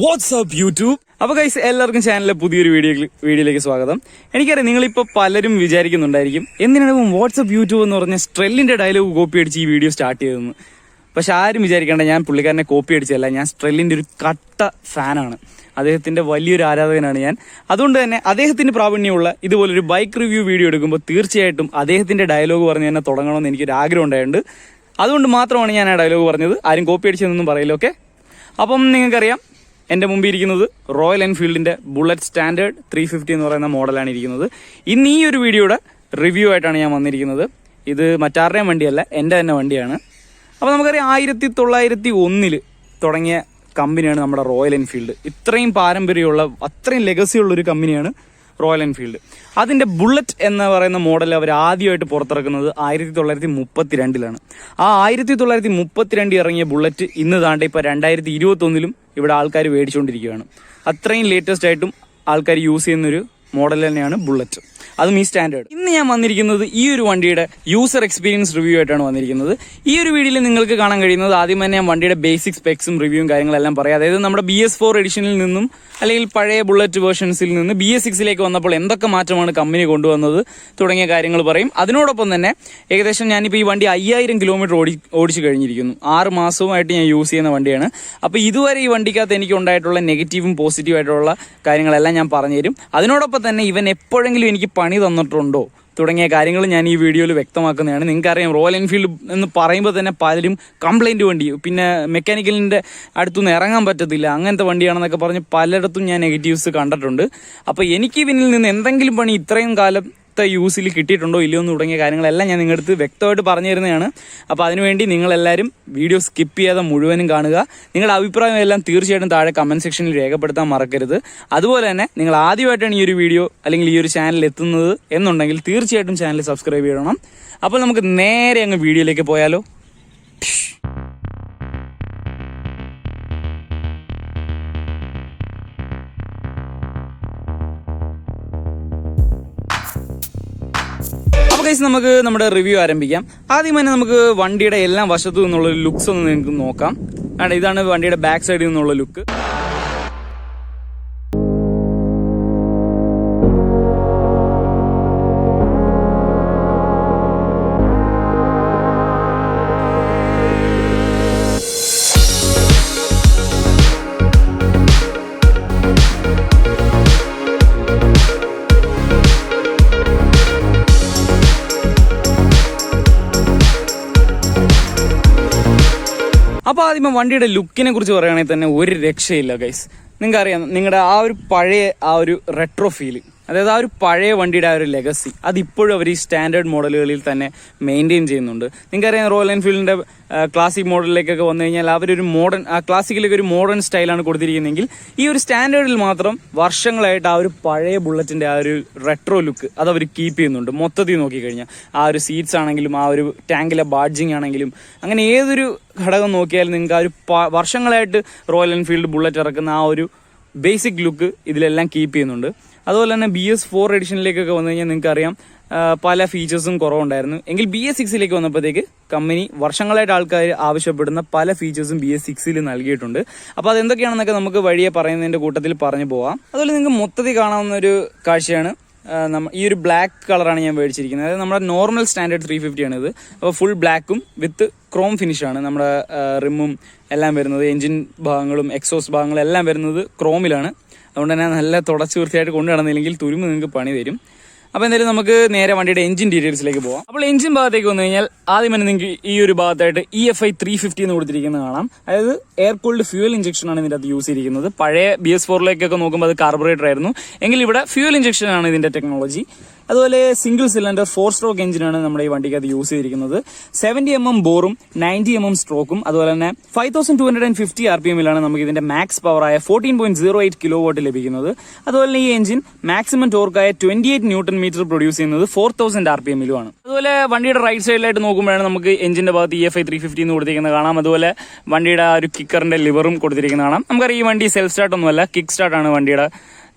WhatsApp YouTube. അപ്പോൾ guys, എല്ലാവർക്കും ചാനലിലെ പുതിയൊരു വീഡിയോയിലേക്ക് സ്വാഗതം. എനിക്കറിയാം നിങ്ങളിപ്പോൾ പലരും വിചാരിക്കുന്നുണ്ടായിരിക്കും എന്തിനാണ് വാട്സ്ആപ്പ് യൂട്യൂബ് എന്ന് പറഞ്ഞ സ്ട്രെല്ലിന്റെ ഡയലോഗ് കോപ്പി അടിച്ച് ഈ വീഡിയോ സ്റ്റാർട്ട് ചെയ്തതെന്ന്. പക്ഷെ ആരും വിചാരിക്കേണ്ട, ഞാൻ പുള്ളിക്കാരനെ കോപ്പി അടിച്ചല്ല. ഞാൻ സ്ട്രെല്ലിന്റെ ഒരു കട്ട ഫാനാണ്, അദ്ദേഹത്തിന്റെ വലിയൊരു ആരാധകനാണ് ഞാൻ. അതുകൊണ്ട് തന്നെ അദ്ദേഹത്തിന് പ്രാവീണ്യമുള്ള ഇതുപോലൊരു ബൈക്ക് റിവ്യൂ വീഡിയോ എടുക്കുമ്പോൾ തീർച്ചയായിട്ടും അദ്ദേഹത്തിന്റെ ഡയലോഗ് പറഞ്ഞ് തന്നെ തുടങ്ങണമെന്ന് എനിക്കൊരു ആഗ്രഹം ഉണ്ടായിട്ടുണ്ട്. അതുകൊണ്ട് മാത്രമാണ് ഞാൻ ആ ഡയലോഗ് പറഞ്ഞത്. ആരും കോപ്പി അടിച്ചതെന്നൊന്നും പറയില്ല. ഓക്കെ, അപ്പം നിങ്ങൾക്കറിയാം എൻ്റെ മുമ്പിൽ ഇരിക്കുന്നത് റോയൽ എൻഫീൽഡിന്റെ ബുള്ളറ്റ് സ്റ്റാൻഡേർഡ് 350 എന്ന് പറയുന്ന മോഡലാണ് ഇരിക്കുന്നത്. ഇന്ന് ഈ ഒരു വീഡിയോയുടെ റിവ്യൂ ആയിട്ടാണ് ഞാൻ വന്നിരിക്കുന്നത്. ഇത് മറ്റാരുടെയും വണ്ടിയല്ല, എൻ്റെ തന്നെ വണ്ടിയാണ്. അപ്പോൾ നമുക്കറിയാം 1901 തുടങ്ങിയ കമ്പനിയാണ് നമ്മുടെ റോയൽ എൻഫീൽഡ്. ഇത്രയും പാരമ്പര്യമുള്ള, അത്രയും ലെഗസിയുള്ള ഒരു കമ്പനിയാണ് റോയൽ എൻഫീൽഡ്. അതിന്റെ ബുള്ളറ്റ് എന്ന് പറയുന്ന മോഡൽ അവർ ആദ്യമായിട്ട് പുറത്തിറക്കുന്നത് 1932 ആ 1932 ഇറങ്ങിയ ബുള്ളറ്റ് ഇന്ന് താണ്ടെ ഇപ്പൊ 2021 ഇവിടെ ആൾക്കാർ മേടിച്ചുകൊണ്ടിരിക്കുകയാണ്. അത്രയും ലേറ്റസ്റ്റ് ആയിട്ടും ആൾക്കാർ യൂസ് ചെയ്യുന്ന ഒരു മോഡൽ തന്നെയാണ് ബുള്ളറ്റ്, അതും ഈ സ്റ്റാൻഡേർഡ്. ഇന്ന് ഞാൻ വന്നിരിക്കുന്നത് ഈ ഒരു വണ്ടിയുടെ യൂസർ എക്സ്പീരിയൻസ് റിവ്യൂ ആയിട്ടാണ് വന്നിരിക്കുന്നത്. ഈ ഒരു വീഡിയോയിൽ നിങ്ങൾക്ക് കാണാൻ കഴിയുന്നത്, ആദ്യം തന്നെ ഞാൻ വണ്ടിയുടെ ബേസിക് സ്പെക്സും റിവ്യൂവും കാര്യങ്ങളെല്ലാം പറയാം. അതായത് നമ്മുടെ BS4 എഡിഷനിൽ നിന്നും അല്ലെങ്കിൽ പഴയ ബുള്ളറ്റ് വേർഷൻസിൽ നിന്ന് BS6 വന്നപ്പോൾ എന്തൊക്കെ മാറ്റമാണ് കമ്പനി കൊണ്ടുവന്നത് തുടങ്ങിയ കാര്യങ്ങൾ പറയും. അതിനോടൊപ്പം തന്നെ ഏകദേശം ഞാനിപ്പോൾ ഈ വണ്ടി 5000 കിലോമീറ്റർ ഓടിച്ചു കഴിഞ്ഞിരിക്കുന്നു. 6 മാസവുമായിട്ട് ഞാൻ യൂസ് ചെയ്യുന്ന വണ്ടിയാണ്. അപ്പോൾ ഇതുവരെ ഈ വണ്ടിക്കകത്ത് എനിക്ക് ഉണ്ടായിട്ടുള്ള നെഗറ്റീവും പോസിറ്റീവും ആയിട്ടുള്ള കാര്യങ്ങളെല്ലാം ഞാൻ പറഞ്ഞുതരും. അതിനോടൊപ്പം തന്നെ ഇവൻ എപ്പോഴെങ്കിലും എനിക്ക് പണി തന്നിട്ടുണ്ടോ തുടങ്ങിയ കാര്യങ്ങൾ ഞാൻ ഈ വീഡിയോയിൽ വ്യക്തമാക്കുന്നതാണ്. നിങ്ങൾക്കറിയാം, റോയൽ എൻഫീൽഡ് എന്ന് പറയുമ്പോൾ തന്നെ പലരും കംപ്ലൈൻറ്റ് വണ്ടി, പിന്നെ മെക്കാനിക്കലിൻ്റെ അടുത്തുനിന്ന് ഇറങ്ങാൻ പറ്റത്തില്ല, അങ്ങനത്തെ വണ്ടിയാണെന്നൊക്കെ പറഞ്ഞ് പലയിടത്തും ഞാൻ നെഗറ്റീവ്സ് കണ്ടിട്ടുണ്ട്. അപ്പോൾ എനിക്ക് ഇവനിൽ നിന്ന് എന്തെങ്കിലും പണി ഇത്രയും കാലത്തെ യൂസിൽ കിട്ടിയിട്ടുണ്ടോ ഇല്ലയോ എന്ന് തുടങ്ങിയ കാര്യങ്ങളെല്ലാം ഞാൻ നിങ്ങളുടെ അടുത്ത് വ്യക്തമായിട്ട് പറഞ്ഞു തരുന്നതാണ്. അപ്പോൾ അതിനുവേണ്ടി നിങ്ങളെല്ലാവരും വീഡിയോ സ്കിപ്പ് ചെയ്യാതെ മുഴുവനും കാണുക. നിങ്ങളുടെ അഭിപ്രായം എല്ലാം തീർച്ചയായിട്ടും താഴെ കമൻറ്റ് സെക്ഷനിൽ രേഖപ്പെടുത്താൻ മറക്കരുത്. അതുപോലെ തന്നെ നിങ്ങൾ ആദ്യമായിട്ടാണ് ഈ ഒരു വീഡിയോ അല്ലെങ്കിൽ ഈ ഒരു ചാനൽ എത്തുന്നത് എന്നുണ്ടെങ്കിൽ തീർച്ചയായിട്ടും ചാനൽ സബ്സ്ക്രൈബ് ചെയ്യണം. അപ്പോൾ നമുക്ക് നേരെ അങ്ങ് വീഡിയോയിലേക്ക് പോയാലോ. നമുക്ക് നമ്മുടെ റിവ്യൂ ആരംഭിക്കാം. ആദ്യം തന്നെ നമുക്ക് വണ്ടിയുടെ എല്ലാ വശത്തു നിന്നുള്ള ലുക്സ് ഒന്ന് നിങ്ങൾക്ക് നോക്കാം. ഇതാണ് വണ്ടിയുടെ ബാക്ക് സൈഡിൽ നിന്നുള്ള ലുക്ക്. അപ്പോൾ ആദ്യം വണ്ടിയുടെ ലുക്കിനെ കുറിച്ച് പറയുകയാണെങ്കിൽ തന്നെ ഒരു രക്ഷയില്ല ഗൈസ്. നിങ്ങൾക്കറിയാം, നിങ്ങളുടെ ആ ഒരു പഴയ ആ ഒരു റെട്രോ ഫീൽ, അതായത് ആ ഒരു പഴയ വണ്ടിയുടെ ആ ഒരു ലെഗസി, അതിപ്പോഴും അവർ ഈ സ്റ്റാൻഡേർഡ് മോഡലുകളിൽ തന്നെ മെയിൻറ്റെയിൻ ചെയ്യുന്നുണ്ട്. നിങ്ങൾക്കറിയാം, റോയൽ എൻഫീൽഡിന്റെ ക്ലാസിക് മോഡലിലേക്കൊക്കെ വന്നു കഴിഞ്ഞാൽ അവരൊരു മോഡേൺ, ആ ക്ലാസിക്കിലേക്ക് ഒരു മോഡേൺ സ്റ്റൈലാണ് കൊടുത്തിരിക്കുന്നതെങ്കിൽ ഈ ഒരു സ്റ്റാൻഡേർഡിൽ മാത്രം വർഷങ്ങളായിട്ട് ആ ഒരു പഴയ ബുള്ളറ്റിന്റെ ആ ഒരു റെട്രോ ലുക്ക് അത് അവർ കീപ്പ് ചെയ്യുന്നുണ്ട്. മൊത്തത്തിൽ നോക്കിക്കഴിഞ്ഞാൽ ആ ഒരു സീറ്റ്സ് ആണെങ്കിലും ആ ഒരു ടാങ്കിലെ ബാഡ്ജിങ് ആണെങ്കിലും അങ്ങനെ ഏതൊരു ഘടകം നോക്കിയാലും നിങ്ങൾക്ക് ആ ഒരു വർഷങ്ങളായിട്ട് റോയൽ എൻഫീൽഡ് ബുള്ളറ്റ് ഇറക്കുന്ന ആ ഒരു ബേസിക് ലുക്ക് ഇതിലെല്ലാം കീപ്പ് ചെയ്യുന്നുണ്ട്. അതുപോലെ തന്നെ BS4 എഡിഷനിലേക്കൊക്കെ വന്നു കഴിഞ്ഞാൽ നിങ്ങൾക്കറിയാം പല ഫീച്ചേഴ്സും കുറവുണ്ടായിരുന്നു. എങ്കിൽ BS6 വന്നപ്പോഴത്തേക്ക് കമ്പനി വർഷങ്ങളായിട്ട് ആൾക്കാർ ആവശ്യപ്പെടുന്ന പല ഫീച്ചേഴ്സും BS6 നൽകിയിട്ടുണ്ട്. അപ്പോൾ അതെന്തൊക്കെയാണെന്നൊക്കെ നമുക്ക് വഴിയെ പറയുന്നതിന്റെ കൂട്ടത്തിൽ പറഞ്ഞു പോവാം. അതുപോലെ നിങ്ങൾക്ക് മൊത്തത്തിൽ കാണാവുന്ന ഒരു കാഴ്ചയാണ് ഈ ഒരു ബ്ലാക്ക് കളറാണ് ഞാൻ മേടിച്ചിരിക്കുന്നത്. അതായത് നമ്മുടെ നോർമൽ സ്റ്റാൻഡേർഡ് 350 ആണ് ഇത്. അപ്പോൾ ഫുൾ ബ്ലാക്കും വിത്ത് ക്രോം ഫിനിഷാണ് നമ്മുടെ റിമ്മും എല്ലാം വരുന്നത്. എഞ്ചിൻ ഭാഗങ്ങളും എക്സോസ്റ്റ് ഭാഗങ്ങളും എല്ലാം വരുന്നത് ക്രോമിലാണ്. അതുകൊണ്ട് തന്നെ നല്ല തുടച്ച് വൃത്തിയായിട്ട് കൊണ്ടു നടന്നില്ലെങ്കിൽ തുരുമ്പ് നിങ്ങൾക്ക് പണി തരും. അപ്പോൾ എന്തായാലും നമുക്ക് നേരെ വണ്ടിയുടെ എഞ്ചിൻ ഡീറ്റെയിൽസിലേക്ക് പോകാം. അപ്പോൾ എഞ്ചിൻ ഭാഗത്തേക്ക് വന്നു കഴിഞ്ഞാൽ ആദ്യം തന്നെ നിങ്ങൾക്ക് ഈ ഒരു ഭാഗത്തായിട്ട് EFI 350 എന്ന് കൊടുത്തിരിക്കുന്നത് കാണാം. അതായത് എയർ കൂൾഡ് ഫ്യൂവൽ ഇഞ്ചക്ഷൻ ആണ് ഇതിൻ്റെ അകത്ത് യൂസ് ചെയ്തിരിക്കുന്നത്. പഴയ BS4 നോക്കുമ്പോൾ അത് കാർബറേറ്റർ ആയിരുന്നു, എങ്കിൽ ഇവിടെ ഫ്യൂവൽ ഇഞ്ചക്ഷൻ ആണ് ഇതിന്റെ ടെക്നോളജി. അതുപോലെ സിംഗിൾ സിലിണ്ടർ 4 സ്ട്രോക്ക് എഞ്ചിനാണ് നമ്മുടെ ഈ വണ്ടിക്കകത്ത് യൂസ് ചെയ്തിരിക്കുന്നത്. 70 mm ബോറും 90 mm സ്ട്രോക്കും, അതുപോലെ തന്നെ 5250 RPM നമുക്ക് ഇതിന്റെ മാക്സ് പവറായ 14.08 kW ലഭിക്കുന്നത്. അതുപോലെ തന്നെ ഈ എഞ്ചിൻ മാക്സിമം ടോർക്കായ 28 Nm പ്രൊഡ്യൂസ് ചെയ്യുന്നത് 4000 RPM ആണ്. അതുപോലെ വണ്ടിയുടെ റൈറ്റ് സൈഡിലായിട്ട് നോക്കുമ്പോഴാണ് നമുക്ക് എഞ്ചിന്റെ ഭാഗത്ത് EFI 350 എന്ന് കൊടുത്തിരിക്കുന്നത് കാണാം. അതുപോലെ വണ്ടിയുടെ ആ ഒരു കിക്കറിന്റെ ലിവറും കൊടുത്തിരിക്കുന്നത് കാണാം. നമുക്കറിയാം ഈ വണ്ടി സെൽഫ് സ്റ്റാർട്ട് ഒന്നുമല്ല, കിക്ക് സ്റ്റാർട്ട് ആണ് വണ്ടിയുടെ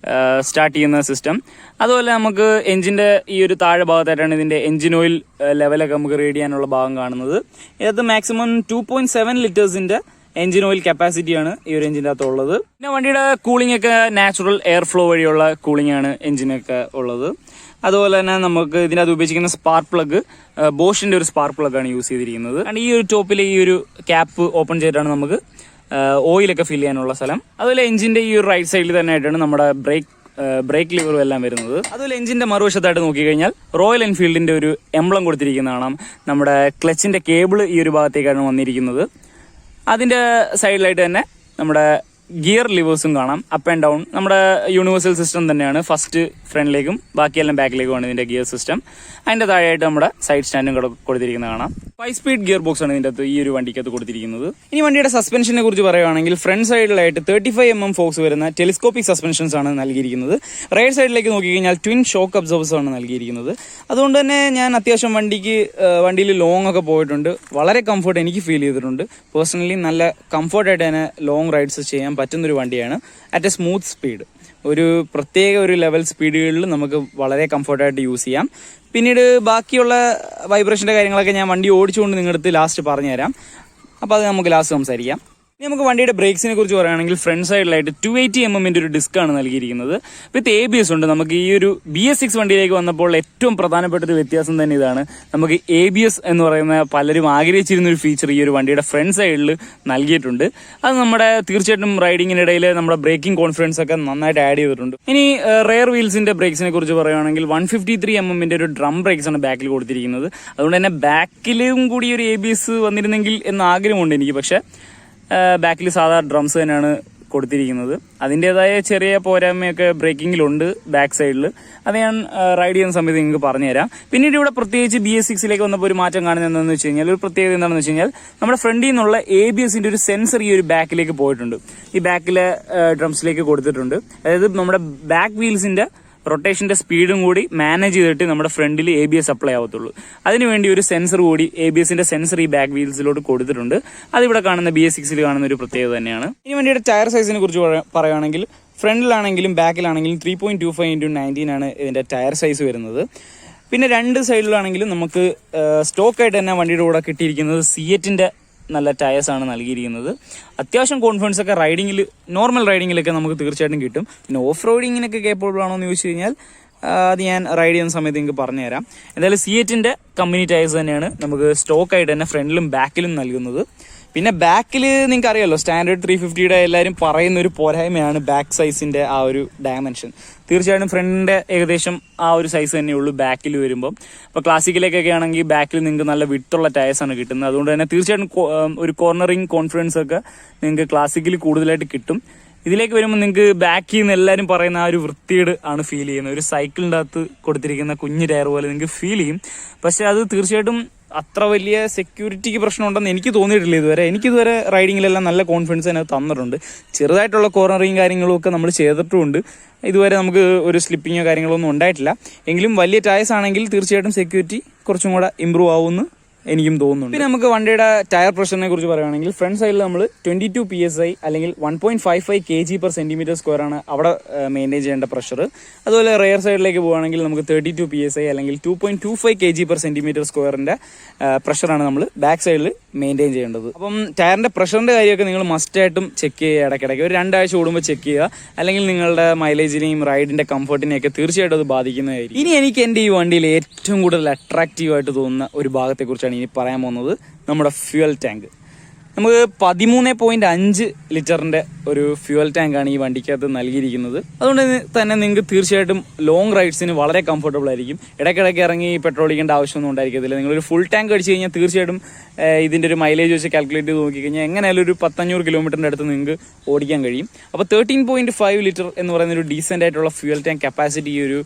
സ്റ്റാർട്ട് ചെയ്യുന്ന സിസ്റ്റം. അതുപോലെ നമുക്ക് എഞ്ചിന്റെ ഈ ഒരു താഴെ ഭാഗത്തായിട്ടാണ് ഇതിന്റെ എഞ്ചിൻ ഓയിൽ ലെവലൊക്കെ നമുക്ക് റീഡ് ചെയ്യാനുള്ള ഭാഗം കാണുന്നത്. ഇതിനകത്ത് മാക്സിമം 2.7 ലിറ്റേഴ്സിന്റെ എഞ്ചിൻ ഓയിൽ കപ്പാസിറ്റിയാണ് ഈ ഒരു എഞ്ചിൻ്റെ അകത്ത് ഉള്ളത്. പിന്നെ വണ്ടിയുടെ കൂളിംഗ് ഒക്കെ നാച്ചുറൽ എയർ ഫ്ലോ വഴിയുള്ള കൂളിംഗ് ആണ് എഞ്ചിനൊക്കെ ഉള്ളത്. അതുപോലെ തന്നെ നമുക്ക് ഇതിനകത്ത് ഉപയോഗിച്ചിരിക്കുന്ന സ്പാർക്ക് പ്ലഗ് ബോഷിന്റെ ഒരു സ്പാർക്ക് പ്ലഗ് ആണ് യൂസ് ചെയ്തിരിക്കുന്നത്. ഈ ഒരു ടോപ്പിലെ ഈ ഒരു ക്യാപ്പ് ഓപ്പൺ ചെയ്തിട്ടാണ് നമുക്ക് ഓയിലൊക്കെ ഫിൽ ചെയ്യാനുള്ള സ്ഥലം. അതുപോലെ എഞ്ചിന്റെ ഈ ഒരു റൈറ്റ് സൈഡിൽ തന്നെ ആയിട്ടാണ് നമ്മുടെ ബ്രേക്ക് ലിവറും എല്ലാം വരുന്നത്. അതുപോലെ എഞ്ചിന്റെ മറുവശത്തായിട്ട് നോക്കിക്കഴിഞ്ഞാൽ റോയൽ എൻഫീൽഡിന്റെ ഒരു എംബ്ലം കൊടുത്തിരിക്കുന്ന കാണാം. നമ്മുടെ ക്ലച്ചിന്റെ കേബിൾ ഈ ഒരു ഭാഗത്തേക്കാണ് വന്നിരിക്കുന്നത്. അതിന്റെ സൈഡിലായിട്ട് തന്നെ നമ്മുടെ ഗിയർ ലിവേഴ്സും കാണാം, അപ്പ് ആൻഡ് ഡൗൺ. നമ്മുടെ യൂണിവേഴ്സൽ സിസ്റ്റം തന്നെയാണ്. ഫസ്റ്റ് ഫ്രണ്ടിലേക്കും ബാക്കിയെല്ലാം ബാക്കിലേക്കുമാണ് ഇതിന്റെ ഗിയർ സിസ്റ്റം. അതിന്റെ താഴെയായിട്ട് നമ്മുടെ സൈഡ് സ്റ്റാൻഡും കൊടുത്തിരിക്കുന്നത് കാണാം. 5 സ്പീഡ് ഗിയർ ബോക്സ് ആണ് ഇതിന്റെ അകത്ത് ഈ ഒരു വണ്ടിക്കകത്ത് കൊടുത്തിരിക്കുന്നത്. ഇനി വണ്ടിയുടെ സസ്പെൻഷനെ കുറിച്ച് പറയുകയാണെങ്കിൽ ഫ്രണ്ട് സൈഡിലായിട്ട് 35mm ഫോഴ്സ് വരുന്ന ടെലിസ്കോപ്പിക് സസ്പെൻഷൻസ് ആണ് നൽകിയിരിക്കുന്നത്. റൈറ്റ് സൈഡിലേക്ക് നോക്കിക്കഴിഞ്ഞാൽ ട്വിൻ ഷോക്ക് അബ്സോർവേഴ്സ് ആണ് നൽകിയിരിക്കുന്നത്. അതുകൊണ്ട് തന്നെ ഞാൻ അത്യാവശ്യം വണ്ടിയിൽ ലോങ് ഒക്കെ പോയിട്ടുണ്ട്. വളരെ കംഫർട്ട് എനിക്ക് ഫീൽ ചെയ്തിട്ടുണ്ട്. പേഴ്സണലി നല്ല കംഫർട്ടായിട്ട് തന്നെ ലോങ് റൈഡ്സ് ചെയ്യാൻ പറ്റുന്നൊരു വണ്ടിയാണ്. അറ്റ് എ സ്മൂത്ത് സ്പീഡ്, ഒരു പ്രത്യേക ഒരു ലെവൽ സ്പീഡുകളിൽ നമുക്ക് വളരെ കംഫർട്ടായിട്ട് യൂസ് ചെയ്യാം. പിന്നീട് ബാക്കിയുള്ള വൈബ്രേഷൻ്റെ കാര്യങ്ങളൊക്കെ ഞാൻ വണ്ടി ഓടിച്ചുകൊണ്ട് നിങ്ങളുടെ ലാസ്റ്റ് പറഞ്ഞുതരാം. അപ്പോൾ അത് നമുക്ക് ലാസ്റ്റ് സംസാരിക്കാം. ഇനി നമുക്ക് വണ്ടിയുടെ ബ്രേക്സിനെ കുറിച്ച് പറയുകയാണെങ്കിൽ ഫ്രണ്ട് സൈഡിലായിട്ട് 280mm ഒരു ഡിസ്ക് ആണ് നൽകിയിരിക്കുന്നത്. വിത്ത് ABS ഉണ്ട്. നമുക്ക് ഈ ഒരു BS6 വണ്ടിയിലേക്ക് വന്നപ്പോൾ ഏറ്റവും പ്രധാനപ്പെട്ട ഒരു വ്യത്യാസം തന്നെ ഇതാണ്. നമുക്ക് ABS എന്ന് പറയുന്ന പലരും ആഗ്രഹിച്ചിരുന്ന ഒരു ഫീച്ചർ ഈ ഒരു വണ്ടിയുടെ ഫ്രണ്ട് സൈഡിൽ നൽകിയിട്ടുണ്ട്. അത് നമ്മുടെ തീർച്ചയായിട്ടും റൈഡിങ്ങിനിടയിൽ നമ്മുടെ ബ്രേക്കിംഗ് കോൺഫിഡൻസ് ഒക്കെ നന്നായിട്ട് ആഡ് ചെയ്തിട്ടുണ്ട്. ഇനി റെയർ വീൽസിന്റെ ബ്രേക്സിനെ കുറിച്ച് പറയുകയാണെങ്കിൽ 153mm ഒരു ഡ്രം ബ്രേക്സ് ആണ് ബാക്കിൽ കൊടുത്തിരിക്കുന്നത്. അതുകൊണ്ട് തന്നെ ബാക്കിലും കൂടി ഒരു ABS വന്നിരുന്നെങ്കിൽ എന്ന ആഗ്രഹമുണ്ട് എനിക്ക്. പക്ഷേ ബാക്കിൽ സാധാ ഡ്രംസ് തന്നെയാണ് കൊടുത്തിരിക്കുന്നത്. അതിൻ്റെതായ ചെറിയ പോരായ്മയൊക്കെ ബ്രേക്കിങ്ങിലുണ്ട് ബാക്ക് സൈഡിൽ. അത് ഞാൻ റൈഡ് ചെയ്യുന്ന സമയത്ത് നിങ്ങൾക്ക് പറഞ്ഞുതരാം. പിന്നീട് ഇവിടെ പ്രത്യേകിച്ച് BS6 വന്നപ്പോൾ ഒരു മാറ്റം കാണുന്നത് എന്താണെന്ന് വെച്ച് കഴിഞ്ഞാൽ, ഒരു പ്രത്യേകത എന്താണെന്ന് വെച്ച് കഴിഞ്ഞാൽ, നമ്മുടെ ഫ്രണ്ടിൽ നിന്നുള്ള ABSന്റെ ഒരു സെൻസർ ഈ ഒരു ബാക്കിലേക്ക് പോയിട്ടുണ്ട്. ഈ ബാക്കിലെ ഡ്രംസിലേക്ക് കൊടുത്തിട്ടുണ്ട്. അതായത് നമ്മുടെ ബാക്ക് വീൽസിന്റെ റൊട്ടേഷന്റെ സ്പീഡും കൂടി മാനേജ് ചെയ്തിട്ട് നമ്മുടെ ഫ്രണ്ടിൽ ABS അപ്ലൈ ആവത്തുള്ളൂ. അതിനുവേണ്ടി ഒരു സെൻസർ കൂടി ABSന്റെ സെൻസർ ഈ ബാക്ക് വീൽസിലോട്ട് കൊടുത്തിട്ടുണ്ട്. അതിവിടെ കാണുന്ന BS6 കാണുന്ന ഒരു പ്രത്യേകത തന്നെയാണ്. ഈ വണ്ടിയുടെ ടയർ സൈസിനെ കുറിച്ച് പറയുകയാണെങ്കിൽ ഫ്രണ്ടിലാണെങ്കിലും ബാക്കിലാണെങ്കിലും 3.25x19 ആണ് ഇതിന്റെ ടയർ സൈസ് വരുന്നത്. പിന്നെ രണ്ട് സൈഡിലാണെങ്കിലും നമുക്ക് സ്റ്റോക്കായിട്ട് തന്നെ വണ്ടിയുടെ കൂടെ കിട്ടിയിരിക്കുന്നത് സിയറ്റിന്റെ നല്ല ടയേഴ്സ് ആണ് നൽകിയിരിക്കുന്നത്. അത്യാവശ്യം കോൺഫിഡൻസ് ഒക്കെ നോർമൽ റൈഡിങ്ങിലൊക്കെ നമുക്ക് തീർച്ചയായിട്ടും കിട്ടും. പിന്നെ ഓഫ് റോഡിങ്ങിനൊക്കെ കേപ്പബിൾ ആണോ എന്ന് ചോദിച്ചു കഴിഞ്ഞാൽ അത് ഞാൻ റൈഡ് ചെയ്യുന്ന സമയത്ത് നിങ്ങൾക്ക് പറഞ്ഞുതരാം. എന്തായാലും സിയറ്റിന്റെ കമ്പനി ടയേഴ്സ് തന്നെയാണ് നമുക്ക് സ്റ്റോക്കായിട്ട് തന്നെ ഫ്രണ്ടിലും ബാക്കിലും നൽകുന്നത്. പിന്നെ ബാക്കിൽ നിങ്ങൾക്ക് അറിയാമല്ലോ, സ്റ്റാൻഡേർഡ് 350 എല്ലാവരും പറയുന്ന ഒരു പോരായ്മയാണ് ബാക്ക് സൈസിന്റെ ആ ഒരു ഡയമെൻഷൻ. തീർച്ചയായിട്ടും ഫ്രണ്ടിന്റെ ഏകദേശം ആ ഒരു സൈസ് തന്നെയുള്ളൂ ബാക്കിൽ വരുമ്പോൾ. അപ്പോൾ ക്ലാസിക്കിലേക്കൊക്കെ ആണെങ്കിൽ ബാക്കിൽ നിങ്ങൾക്ക് നല്ല വിട്ടുള്ള ടയേഴ്സാണ് കിട്ടുന്നത്. അതുകൊണ്ട് തന്നെ തീർച്ചയായിട്ടും ഒരു കോർണറിങ് കോൺഫിഡൻസ് ഒക്കെ നിങ്ങൾക്ക് ക്ലാസിക്കിൽ കൂടുതലായിട്ട് കിട്ടും. ഇതിലേക്ക് വരുമ്പോൾ നിങ്ങൾക്ക് ബാക്കിൽ നിന്ന് എല്ലാവരും പറയുന്ന ആ ഒരു വൃത്തിയേട് ആണ് ഫീൽ ചെയ്യുന്നത്. ഒരു സൈക്കിളിൻ്റെ അകത്ത് കൊടുത്തിരിക്കുന്ന കുഞ്ഞു ടയർ പോലെ നിങ്ങൾക്ക് ഫീൽ ചെയ്യും. പക്ഷെ അത് തീർച്ചയായിട്ടും അത്ര വലിയ സെക്യൂരിറ്റിക്ക് പ്രശ്നമുണ്ടെന്ന് എനിക്ക് തോന്നിയിട്ടില്ല ഇതുവരെ. എനിക്കിതുവരെ റൈഡിങ്ങിലെല്ലാം നല്ല കോൺഫിഡൻസ് അതിനകത്ത് തന്നിട്ടുണ്ട്. ചെറുതായിട്ടുള്ള കോർണറിങ് കാര്യങ്ങളും ഒക്കെ നമ്മൾ ചെയ്തിട്ടുമുണ്ട്. ഇതുവരെ നമുക്ക് ഒരു സ്ലിപ്പിങ്ങോ കാര്യങ്ങളോ ഒന്നും ഉണ്ടായിട്ടില്ല. എങ്കിലും വലിയ ടയേഴ്സ് ആണെങ്കിൽ തീർച്ചയായിട്ടും സെക്യൂരിറ്റി കുറച്ചും കൂടെ ഇമ്പ്രൂവ് ആവുമെന്ന് എനിക്കും തോന്നുന്നുണ്ട്. പിന്നെ നമുക്ക് വണ്ടിയുടെ ടയർ പ്രഷറിനെ കുറിച്ച് പറയുകയാണെങ്കിൽ ഫ്രണ്ട് സൈഡിൽ നമ്മൾ 22 PSI അല്ലെങ്കിൽ 1.55 kg/cm² ആണ് അവിടെ മെയിൻറ്റെയിൻ ചെയ്യേണ്ട പ്രഷർ. അതുപോലെ റെയർ സൈഡിലേക്ക് പോവുകയാണെങ്കിൽ നമുക്ക് 32 PSI അല്ലെങ്കിൽ 2.25 kg/cm² പ്രഷറാണ് നമ്മൾ ബാക്ക് സൈഡിൽ മെയിൻറ്റെയിൻ ചെയ്യേണ്ടത്. അപ്പം ടയറിന്റെ പ്രഷറിന്റെ കാര്യമൊക്കെ നിങ്ങൾ മസ്റ്റായിട്ടും ചെക്ക് ചെയ്യുക ഇടയ്ക്കിടയ്ക്ക്. ഒരു 2 ആഴ്ച കൂടുമ്പോൾ ചെക്ക് ചെയ്യുക. അല്ലെങ്കിൽ നിങ്ങളുടെ മൈലേജിനെയും റൈഡിന്റെ കംഫർട്ടിനെയൊക്കെ തീർച്ചയായിട്ടും അത് ബാധിക്കുന്നതായിരിക്കും. ഇനി എനിക്ക് എൻ്റെ ഈ വണ്ടിയിൽ ഏറ്റവും കൂടുതൽ അട്രാക്റ്റീവ് ആയിട്ട് തോന്നുന്ന ഒരു ഭാഗത്തെക്കുറിച്ചാണ് ഇനി പറയാൻ പോകുന്നത്. നമ്മുടെ ഫ്യൂവൽ ടാങ്ക്. നമുക്ക് 13.5 ലിറ്ററിന്റെ ഒരു ഫ്യൂവൽ ടാങ്കാണ് ഈ വണ്ടിക്കകത്ത് നൽകിയിരിക്കുന്നത്. അതുകൊണ്ട് തന്നെ നിങ്ങൾക്ക് തീർച്ചയായിട്ടും ലോങ് റൈഡ്സിന് വളരെ കംഫർട്ടബിൾ ആയിരിക്കും. ഇടയ്ക്കിടയ്ക്ക് ഇറങ്ങി പെട്രോൾ അടിക്കേണ്ട ആവശ്യമൊന്നും ഉണ്ടായിരിക്കത്തില്ല. നിങ്ങളൊരു ഫുൾ ടാങ്ക് അടിച്ചു കഴിഞ്ഞാൽ തീർച്ചയായിട്ടും ഇതിന്റെ ഒരു മൈലേജ് വെച്ച് കാൽക്കുലേറ്റ് ചെയ്ത് നോക്കിക്കഴിഞ്ഞാൽ എങ്ങനെയായാലും ഒരു 500 കിലോമീറ്ററിന്റെ അടുത്ത് നിങ്ങൾക്ക് ഓടിക്കാൻ കഴിയും. അപ്പോൾ 13.5 ലിറ്റർ എന്ന് പറയുന്ന ഒരു ഡീസെന്റ് ആയിട്ടുള്ള ഫ്യൂവൽ ടാങ്ക് കപ്പാസിറ്റി ഈ ഒരു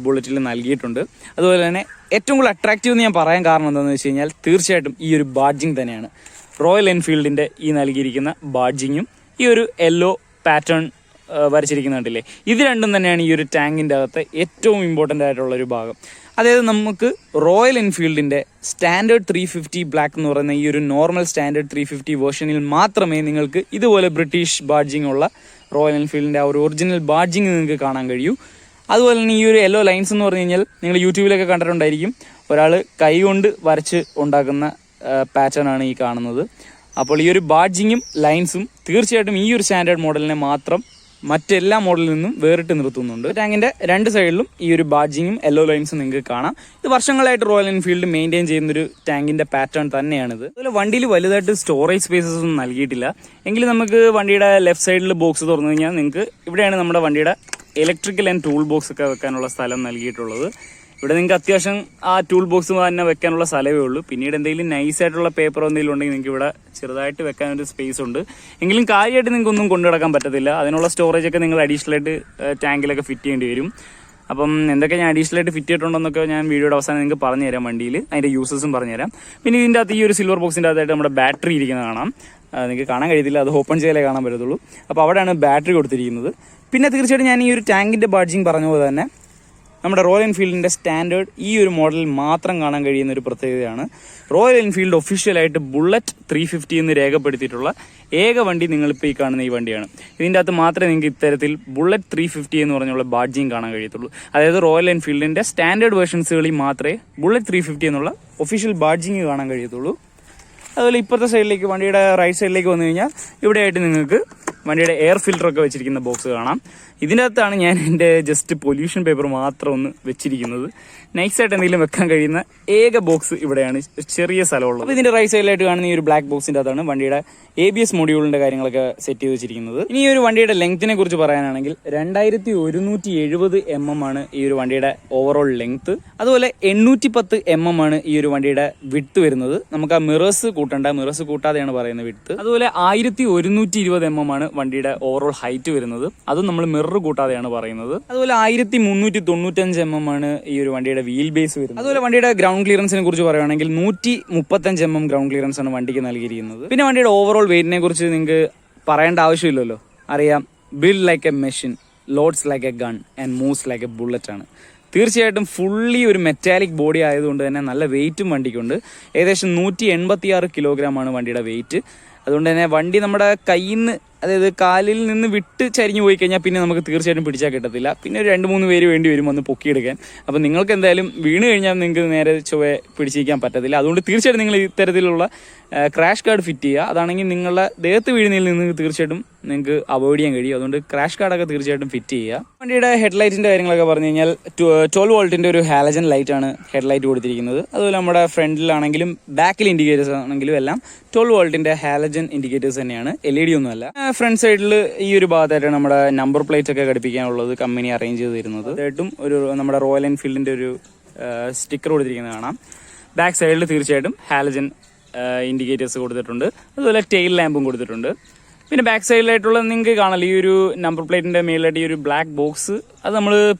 ബുള്ളറ്റിൽ നൽകിയിട്ടുണ്ട്. അതുപോലെ തന്നെ ഏറ്റവും കൂടുതൽ അട്രാക്റ്റീവ് എന്ന് ഞാൻ പറയാൻ കാരണം എന്താണെന്ന് വെച്ച് കഴിഞ്ഞാൽ തീർച്ചയായിട്ടും ഈ ഒരു ബാഡ്ജിങ് തന്നെയാണ്. റോയൽ എൻഫീൽഡിന്റെ ഈ നൽകിയിരിക്കുന്ന ബാഡ്ജിങ്ങും ഈ ഒരു യെല്ലോ പാറ്റേൺ വരച്ചിരിക്കുന്നുണ്ടല്ലേ, ഇത് രണ്ടും തന്നെയാണ് ഈ ഒരു ടാങ്കിന്റെ അകത്ത് ഏറ്റവും ഇമ്പോർട്ടൻ്റ് ആയിട്ടുള്ള ഒരു ഭാഗം. അതായത് നമുക്ക് റോയൽ എൻഫീൽഡിന്റെ സ്റ്റാൻഡേർഡ് 350 ബ്ലാക്ക് എന്ന് പറയുന്ന ഈ ഒരു നോർമൽ സ്റ്റാൻഡേർഡ് 350 വേർഷനിൽ മാത്രമേ നിങ്ങൾക്ക് ഇതുപോലെ ബ്രിട്ടീഷ് ബാഡ്ജിങ് ഉള്ള റോയൽ എൻഫീൽഡിന്റെ ആ ഒരു ഒറിജിനൽ ബാഡ്ജിങ് നിങ്ങൾക്ക് കാണാൻ കഴിയൂ. അതുപോലെ തന്നെ ഈ ഒരു യെല്ലോ ലൈൻസ് എന്ന് പറഞ്ഞു കഴിഞ്ഞാൽ നിങ്ങൾ യൂട്യൂബിലൊക്കെ കണ്ടിട്ടുണ്ടായിരിക്കും. ഒരാൾ കൈ കൊണ്ട് വരച്ച് ഉണ്ടാക്കുന്ന പാറ്റേൺ ആണ് ഈ കാണുന്നത്. അപ്പോൾ ഈ ഒരു ബാഡ്ജിങ്ങും ലൈൻസും തീർച്ചയായിട്ടും ഈ ഒരു സ്റ്റാൻഡേർഡ് മോഡലിനെ മാത്രം മറ്റെല്ലാ മോഡലിൽ നിന്നും വേറിട്ട് നിർത്തുന്നുണ്ട്. ടാങ്കിന്റെ രണ്ട് സൈഡിലും ഈ ഒരു ബാഡ്ജിങ്ങും യെല്ലോ ലൈൻസും നിങ്ങൾക്ക് കാണാം. ഇത് വർഷങ്ങളായിട്ട് റോയൽ എൻഫീൽഡ് മെയിൻറ്റെയിൻ ചെയ്യുന്ന ഒരു ടാങ്കിന്റെ പാറ്റേൺ തന്നെയാണിത്. അതുപോലെ വണ്ടിയിൽ വലുതായിട്ട് സ്റ്റോറേജ് സ്പേസസ് ഒന്നും നൽകിയിട്ടില്ല. എങ്കിലും നമുക്ക് വണ്ടിയുടെ ലെഫ്റ്റ് സൈഡിൽ ബോക്സ് തുറന്നു കഴിഞ്ഞാൽ നിങ്ങൾക്ക് ഇവിടെയാണ് നമ്മുടെ വണ്ടിയുടെ ഇലക്ട്രിക്കൽ ആൻഡ് ടൂൾ ബോക്സ് ഒക്കെ വെക്കാനുള്ള സ്ഥലം നൽകിയിട്ടുള്ളത്. ഇവിടെ നിങ്ങൾക്ക് അത്യാവശ്യം ആ ടൂൾ ബോക്സ് തന്നെ വെക്കാനുള്ള സ്ഥലമേ ഉള്ളൂ. പിന്നീട് എന്തെങ്കിലും നൈസായിട്ടുള്ള പേപ്പറോ എന്തെങ്കിലും ഉണ്ടെങ്കിൽ നിങ്ങൾക്ക് ഇവിടെ ചെറുതായിട്ട് വെക്കാനൊരു സ്പേസ് ഉണ്ട്. എങ്കിലും കാര്യമായിട്ട് നിങ്ങൾക്ക് ഒന്നും കൊണ്ടു നടക്കാൻ പറ്റത്തില്ല. അതിനുള്ള സ്റ്റോറേജ് ഒക്കെ നിങ്ങൾ അഡീഷണൽ ആയിട്ട് ടാങ്കിലൊക്കെ ഫിറ്റ് ചെയ്യേണ്ടി വരും. അപ്പം എന്തൊക്കെ ഞാൻ അഡീഷണൽ ആയിട്ട് ഫിറ്റ് ചെയ്തിട്ടുണ്ടെന്നൊക്കെ ഞാൻ വീഡിയോയുടെ അവസാനം നിങ്ങൾക്ക് പറഞ്ഞുതരാം. വണ്ടിയിൽ അതിൻ്റെ യൂസസും പറഞ്ഞുതരാം. പിന്നെ ഇതിൻ്റെ അകത്ത് ഈ ഒരു സിൽവർ ബോക്സിൻ്റെ അകത്തായിട്ട് നമ്മുടെ ബാറ്ററി ഇരിക്കുന്നത് കാണാം. നിങ്ങൾക്ക് കാണാൻ കഴിയത്തില്ല, അത് ഓപ്പൺ ചെയ്താലേ കാണാൻ പറ്റത്തുള്ളൂ. അപ്പോൾ അവിടെയാണ് ബാറ്ററി കൊടുത്തിരിക്കുന്നത്. പിന്നെ തീർച്ചയായിട്ടും ഞാൻ ഈ ഒരു ടാങ്കിൻ്റെ ബാഡ്ജിങ് പറഞ്ഞ പോലെ തന്നെ നമ്മുടെ റോയൽ എൻഫീൽഡിൻ്റെ സ്റ്റാൻഡേർഡ് ഈ ഒരു മോഡലിൽ മാത്രം കാണാൻ കഴിയുന്ന ഒരു പ്രത്യേകതയാണ്. റോയൽ എൻഫീൽഡ് ഒഫീഷ്യലായിട്ട് ബുള്ളറ്റ് 350 എന്ന് രേഖപ്പെടുത്തിയിട്ടുള്ള ഏക വണ്ടി നിങ്ങളിപ്പോൾ ഈ കാണുന്ന ഈ വണ്ടിയാണ്. ഇതിൻ്റെ അകത്ത് മാത്രമേ നിങ്ങൾക്ക് ഇത്തരത്തിൽ ബുള്ളറ്റ് 350 എന്ന് പറഞ്ഞുള്ള ബാഡ്ജിങ് കാണാൻ കഴിയത്തുള്ളൂ. അതായത് റോയൽ എൻഫീൽഡിൻ്റെ സ്റ്റാൻഡേർഡ് വേർഷൻസുകളിൽ മാത്രമേ ബുള്ളറ്റ് 350 എന്നുള്ള ഒഫീഷ്യൽ ബാഡ്ജിങ് കാണാൻ കഴിയത്തുള്ളൂ. അതുപോലെ ഇപ്പോഴത്തെ സൈഡിലേക്ക്, വണ്ടിയുടെ റൈറ്റ് സൈഡിലേക്ക് വന്നു കഴിഞ്ഞാൽ ഇവിടെയായിട്ട് നിങ്ങൾക്ക് വണ്ടിയുടെ എയർ ഫിൽറ്ററൊക്കെ വെച്ചിരിക്കുന്ന ബോക്സ് കാണാം. ഇതിൻ്റെ അകത്താണ് ഞാൻ എൻ്റെ ജസ്റ്റ് പൊല്യൂഷൻ പേപ്പർ മാത്രം ഒന്ന് വെച്ചിരിക്കുന്നത്. നൈസായിട്ട് എന്തെങ്കിലും വെക്കാൻ കഴിയുന്ന ഏക ബോക്സ് ഇവിടെയാണ്, ചെറിയ സ്ഥലമുള്ളത്. അപ്പോൾ ഇതിൻ്റെ റൈറ്റ് സൈഡിലായിട്ട് കാണുന്ന ഈ ഒരു ബ്ലാക്ക് ബോക്സിൻ്റെ അകത്താണ് വണ്ടിയുടെ ABS മൊഡ്യൂളിൻ്റെ കാര്യങ്ങളൊക്കെ സെറ്റ് ചെയ്ത് വെച്ചിരിക്കുന്നത്. ഇനി ഈ ഒരു വണ്ടിയുടെ ലെങ്ത്തിനെ കുറിച്ച് പറയാനാണെങ്കിൽ 2170 mm ആണ് ഈ ഒരു വണ്ടിയുടെ ഓവറോൾ ലെങ്ത്ത്. അതുപോലെ 810 mm ആണ് ഈ ഒരു വണ്ടിയുടെ വിഡ്ത്ത് വരുന്നത്. നമുക്ക് ആ മിറേഴ്സ് കൂട്ടാതെയാണ് പറയുന്നത് വിഡ്ത്ത്. അതുപോലെ 1120 mm ആണ് വണ്ടിയുടെ ഓവറോൾ ഹൈറ്റ് വരുന്നത്. അതും നമ്മൾ മിറർ കൂട്ടാതെയാണ് പറയുന്നത്. അതുപോലെ 1395 mm ആണ് ഈ ഒരു വണ്ടിയുടെ വീൽ ബേസ് വരുന്നത്. അതുപോലെ വണ്ടിയുടെ ഗ്രൗണ്ട് ക്ലിയറൻസിനെ കുറിച്ച് പറയുകയാണെങ്കിൽ 135 mm ഗ്രൗണ്ട് ക്ലിയറൻസ് ആണ് വണ്ടിക്ക് നൽകിയിരിക്കുന്നത്. പിന്നെ വണ്ടിയുടെ ഓവറോൾ വെയിറ്റിനെ കുറിച്ച് നിങ്ങൾക്ക് പറയേണ്ട ആവശ്യമില്ലല്ലോ, അറിയാം. Build like a machine, loads like a gun and moves like a bullet ആണ്. തീർച്ചയായിട്ടും ഫുള്ളി ഒരു മെറ്റാലിക് ബോഡി ആയതുകൊണ്ട് തന്നെ നല്ല വെയിറ്റും വണ്ടിക്കുണ്ട്. ഏകദേശം 186 കിലോഗ്രാം ആണ് വണ്ടിയുടെ വെയിറ്റ്. അതുകൊണ്ട് തന്നെ വണ്ടി നമ്മുടെ കയ്യിൽ നിന്ന്, അതായത് കാലിൽ നിന്ന് വിട്ട് ചരിഞ്ഞു പോയി കഴിഞ്ഞാൽ പിന്നെ നമുക്ക് തീർച്ചയായിട്ടും പിടിച്ചാൽ കിട്ടത്തില്ല. പിന്നെ ഒരു 2-3 പേര് വേണ്ടി വരും ഒന്ന് പൊക്കിയെടുക്കാൻ. അപ്പം നിങ്ങൾക്ക് എന്തായാലും വീണ് കഴിഞ്ഞാൽ നിങ്ങൾക്ക് നേരെ ചൊവ്വെ പിടിച്ചിരിക്കാൻ പറ്റത്തില്ല. അതുകൊണ്ട് തീർച്ചയായിട്ടും നിങ്ങൾ ഇത്തരത്തിലുള്ള ക്രാഷ് ഗാർഡ് ഫിറ്റ് ചെയ്യുക. അതാണെങ്കിൽ നിങ്ങളുടെ ദേഹത്ത് വീഴുന്നതിൽ നിന്ന് തീർച്ചയായിട്ടും നിങ്ങൾക്ക് അവോയ്ഡ് ചെയ്യാൻ കഴിയും. അതുകൊണ്ട് ക്രാഷ് ഗാർഡൊക്കെ തീർച്ചയായിട്ടും ഫിറ്റ് ചെയ്യുക. വണ്ടിയുടെ ഹെഡ്ലൈറ്റിൻ്റെ കാര്യങ്ങളൊക്കെ പറഞ്ഞു കഴിഞ്ഞാൽ 12 വോൾട്ടിൻ്റെ ഒരു ഹാലജൻ ലൈറ്റാണ് ഹെഡ്ലൈറ്റ് കൊടുത്തിരിക്കുന്നത്. അതുപോലെ നമ്മുടെ ഫ്രണ്ടിലാണെങ്കിലും ബാക്കിൽ ഇൻഡിക്കേറ്റേഴ്സ് ആണെങ്കിലും എല്ലാം 12 വോൾട്ടിൻ്റെ ഹാലജൻ ഇൻഡിക്കേറ്റേഴ്സ് തന്നെയാണ്, LED ഒന്നുമല്ല. ഫ്രണ്ട് സൈഡിൽ ഈ ഒരു ഭാഗത്തായിട്ടാണ് നമ്മുടെ നമ്പർ പ്ലേറ്റ് ഒക്കെ ഘടിപ്പിക്കാനുള്ളത് കമ്പനി അറേഞ്ച് ചെയ്ത് തരുന്നത്. ആയിട്ടും ഒരു നമ്മുടെ റോയൽ എൻഫീൽഡിൻ്റെ ഒരു സ്റ്റിക്കർ കൊടുത്തിരിക്കുന്നത് കാണാം. ബാക്ക് സൈഡിൽ തീർച്ചയായിട്ടും ഹാലജൻ ഇൻഡിക്കേറ്റേഴ്സ് കൊടുത്തിട്ടുണ്ട്. അതുപോലെ ടെയിൽ ലാമ്പും കൊടുത്തിട്ടുണ്ട്. പിന്നെ ബാക്ക് സൈഡിലായിട്ടുള്ള നിങ്ങൾക്ക് കാണാം ഈ ഒരു നമ്പർ പ്ലേറ്റിൻ്റെ മേളിലായിട്ട് ഈ ഒരു ബ്ലാക്ക് ബോക്സ്, അത് നമ്മൾ